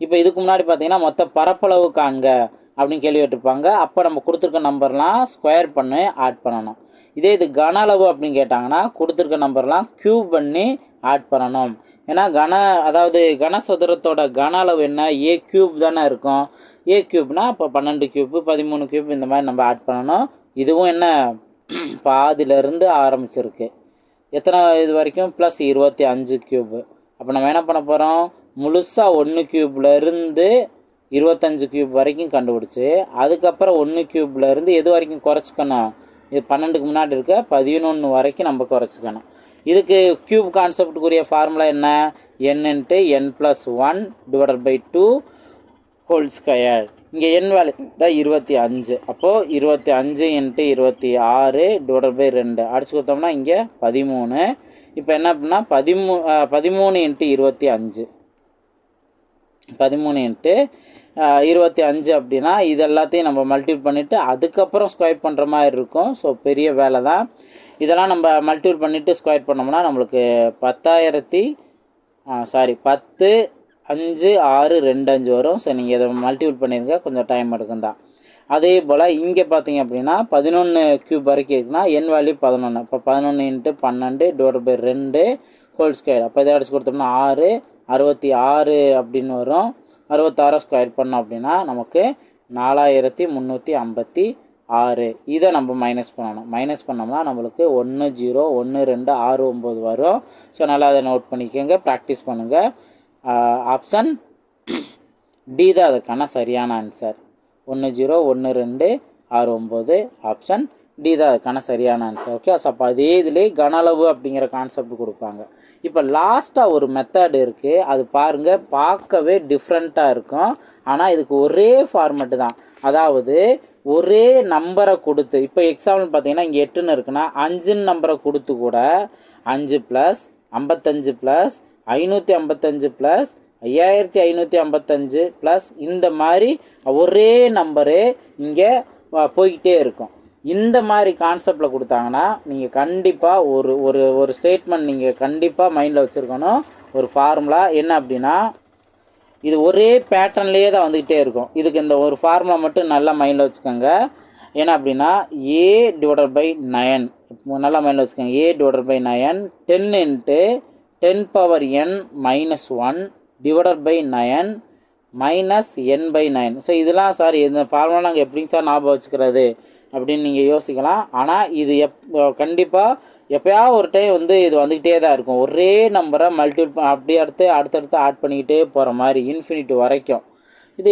A: இப்போ இதுக்கு முன்னாடி பார்த்தீங்கன்னா மொத்த பரப்பளவு காண்க அப்படின்னு கேள்வி கேட்டிருப்பாங்க. அப்போ நம்ம கொடுத்துருக்க நம்பர்லாம் ஸ்கொயர் பண்ணி ஆட் பண்ணணும். இதே இது கன அளவு அப்படின்னு கேட்டாங்கன்னா கொடுத்துருக்க நம்பர்லாம் க்யூப் பண்ணி ஆட் பண்ணணும். ஏன்னா கனசதுரத்தோட கன அளவு என்ன, ஏ க்யூப் தானே இருக்கும். ஏ க்யூப்னா இப்போ 12 க்யூப்பு 13 க்யூப் இந்த மாதிரி நம்ம ஆட் பண்ணணும். இதுவும் என்ன பாதியிலேருந்து ஆரம்பிச்சிருக்கு. எத்தனை இது வரைக்கும் ப்ளஸ் 25 க்யூப்பு. அப்போ நம்ம என்ன பண்ண போகிறோம், முழுசாக 1 க்யூப்லேருந்து 25 க்யூப் வரைக்கும் கண்டுபிடிச்சி அதுக்கப்புறம் 1 க்யூப்லேருந்து எது வரைக்கும் குறைச்சிக்கணும், இது 12க்கு முன்னாடி இருக்க 11 வரைக்கும் நம்ம குறைச்சிக்கணும். இதுக்கு க்யூப் கான்செப்டுக்குரிய ஃபார்முலா என்ன, n × n+1 / 2 ஹோல் ஸ்கொயர். இங்கே n வேல்யூ தான் 25. அப்போது 25 × 26 / 2 அடிச்சு கொடுத்தோம்னா இங்கே 13. இப்போ என்ன அப்படின்னா 13 × 25 13 × 25 அப்படின்னா இது எல்லாத்தையும் நம்ம மல்டிபிள் பண்ணிவிட்டு அதுக்கப்புறம் ஸ்கொயர் பண்ணுற மாதிரி இருக்கும். ஸோ பெரிய வேலை தான். இதெல்லாம் நம்ம மல்டிபிள் பண்ணிவிட்டு ஸ்கொயர் பண்ணோம்னா நம்மளுக்கு 10 5 6 2 5 வரும். ஸோ நீங்கள் இதை மல்டிபிள் பண்ணிடுங்க, கொஞ்சம் டைம் எடுக்கும் தான். அதே போல் இங்கே பார்த்தீங்க அப்படின்னா 11 க்யூப் வரைக்கும் இருக்குன்னா n வேல்யூ 11. இப்போ 11 × 12 / 2 ஹோல் ஸ்கொயர். அப்போ இதை அடிச்சு கொடுத்தோம்னா 6 66 அப்படின்னு வரும். 66 ஸ்கொயர் பண்ணோம் அப்படின்னா நமக்கு 4356. இதை நம்ம மைனஸ் பண்ணணும். மைனஸ் பண்ணோம்னா நம்மளுக்கு 1 0 1 2 6 9 வரும். ஸோ நல்லா அதை நோட் பண்ணிக்கோங்க, ப்ராக்டிஸ் பண்ணுங்கள். ஆப்ஷன் டி தான் அதுக்கான சரியான ஆன்சர். 1 0 1 2 6 9 ஆப்ஷன் டி தான் அதுக்கான சரியான ஆன்சர். ஓகே, ஸோ அப்போ அதே இதிலே கன அளவு அப்படிங்கிற கான்செப்ட் கொடுப்பாங்க. இப்போ லாஸ்ட்டாக ஒரு மெத்தட் இருக்குது, அது பாருங்கள், பார்க்கவே டிஃப்ரெண்ட்டாக இருக்கும். ஆனால் இதுக்கு ஒரே ஃபார்மெட்டு தான். அதாவது ஒரே நம்பரை கொடுத்து, இப்போ எக்ஸாம்பிள் பார்த்தீங்கன்னா இங்கே 8ன்னு இருக்குன்னா 5ன்னு நம்பரை கொடுத்து கூட 5 + 55 + 555 + 5555 ப்ளஸ் இந்த மாதிரி ஒரே நம்பரு இங்கே போய்கிட்டே இருக்கும். இந்த மாதிரி கான்செப்டில் கொடுத்தாங்கன்னா நீங்கள் கண்டிப்பாக ஒரு ஒரு ஒரு ஸ்டேட்மெண்ட் நீங்கள் கண்டிப்பாக மைண்டில் வச்சுருக்கணும். ஒரு ஃபார்முலா என்ன அப்படின்னா, இது ஒரே பேட்டர்ன்லேயே தான் வந்துக்கிட்டே இருக்கும். இதுக்கு இந்த ஒரு ஃபார்முலா மட்டும் நல்லா மைண்டில் வச்சுக்கோங்க. என்ன அப்படின்னா a/9, நல்லா மைண்டில் வச்சுக்கோங்க. a/9 10 × 10⁻n - 1 /9 -n/9. ஸோ இதெல்லாம் சார் இந்த ஃபார்முலா நாங்கள் எப்படிங்க சார் ஞாபகம் வச்சுக்கிறது அப்படின்னு நீங்கள் யோசிக்கலாம். ஆனால் இது கண்டிப்பாக எப்போயாவது ஒரு டைம் வந்து இது வந்துக்கிட்டே தான் இருக்கும். ஒரே நம்பரை மல்டிபிள் அப்படியே அடுத்தடுத்து ஆட் பண்ணிக்கிட்டே போகிற மாதிரி இன்ஃபினிட்டி வரைக்கும் இது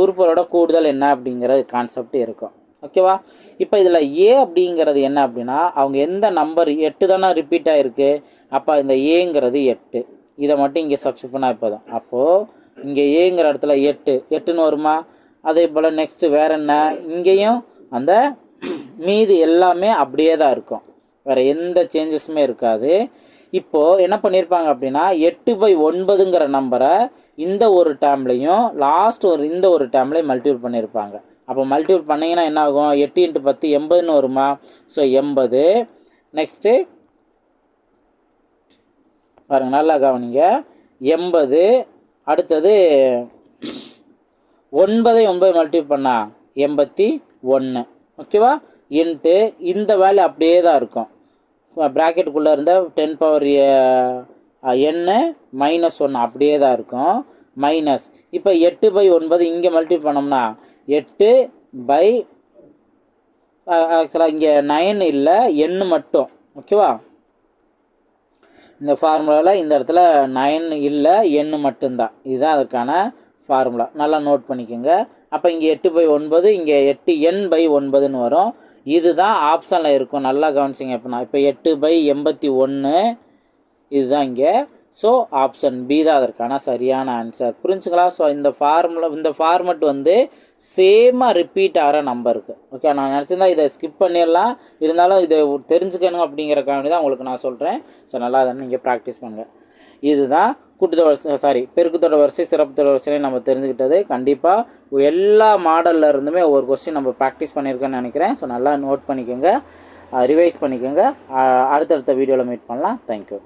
A: உறுப்புகளோட கூடுதல் என்ன அப்படிங்கிறது கான்செப்ட் இருக்கும். ஓகேவா? இப்போ இதில் ஏ அப்படிங்கிறது என்ன அப்படின்னா, அவங்க எந்த நம்பர் 8 தானே ரிப்பீட் ஆகிருக்கு. அப்போ இந்த ஏங்கிறது 8, இதை மட்டும் இங்கே சப்ஸ்டிட் பண்ணால் இப்போ தான். அப்போது இங்கே ஏங்கிற இடத்துல 8ன்னு வருமா? அதே போல் நெக்ஸ்ட்டு வேறு என்ன, இங்கேயும் அந்த மீதி எல்லாமே அப்படியே தான் இருக்கும், வேறு எந்த சேஞ்சஸுமே இருக்காது. இப்போது என்ன பண்ணியிருப்பாங்க அப்படின்னா 8/9ங்கிற நம்பரை இந்த ஒரு டேர்ம்லையும் லாஸ்ட் இந்த ஒரு டேர்ம்லையும் மல்டிபிள் பண்ணியிருப்பாங்க. அப்போ மல்டிபிள் பண்ணிங்கன்னா என்ன ஆகும்? 8 × 10 80ன்னு வருமா? ஸோ 80. நெக்ஸ்ட்டு பாருங்கள், நல்லா கவனிங்க. 80. அடுத்தது 9 மல்டிபிள் பண்ணால் 81. ஓகேவா? இன்ட்டு இந்த வேல்யூ அப்படியே தான் இருக்கும். ப்ராக்கெட்டுக்குள்ளே இருந்த 10⁻n -1 அப்படியே தான் இருக்கும். மைனஸ் இப்போ 8/9 இங்கே மல்டிபிள் பண்ணோம்னா 8 ஆக்சுவலாக இங்கே 9 இல்லை, n மட்டும். ஓகேவா? இந்த ஃபார்முலாவில் இந்த இடத்துல 9 இல்லை, n மட்டும்தான். இதுதான் அதற்கான ஃபார்முலா. நல்லா நோட் பண்ணிக்கோங்க. அப்போ இங்கே 8/9, இங்கே 8n/9ன்னு வரும். இதுதான் ஆப்ஷனில் இருக்கும். நல்லா கவனிச்சிங்க. இப்போ 8/81 இதுதான் இங்கே. ஸோ ஆப்ஷன் பி தான் அதற்கான சரியான ஆன்சர். புரிஞ்சுங்களா? ஸோ இந்த ஃபார்மெட் வந்து சேமாக ரிப்பீட் ஆகிற நம்பருக்கு. ஓகே, நான் நினச்சிருந்தா இதை ஸ்கிப் பண்ணிடலாம், இருந்தாலும் இதை தெரிஞ்சுக்கணும் அப்படிங்கிறக்காண்டி தான் உங்களுக்கு நான் சொல்கிறேன். ஸோ நல்லா அதை நீங்கள் ப்ராக்டிஸ் பண்ணுங்கள். இதுதான் பெருக்குத்தொடர் வரிசை, சிறப்புத்தொடர் வரிசையை நம்ம தெரிஞ்சுக்கிட்டது. கண்டிப்பாக எல்லா மாடலில் இருந்துமே ஒவ்வொரு கொஸ்டின் நம்ம ப்ராக்டிஸ் பண்ணியிருக்கேன்னு நினைக்கிறேன். ஸோ நல்லா நோட் பண்ணிக்கோங்க, ரிவைஸ் பண்ணிக்கோங்க. அடுத்தடுத்த வீடியோவில் மீட் பண்ணலாம். தேங்க்யூ.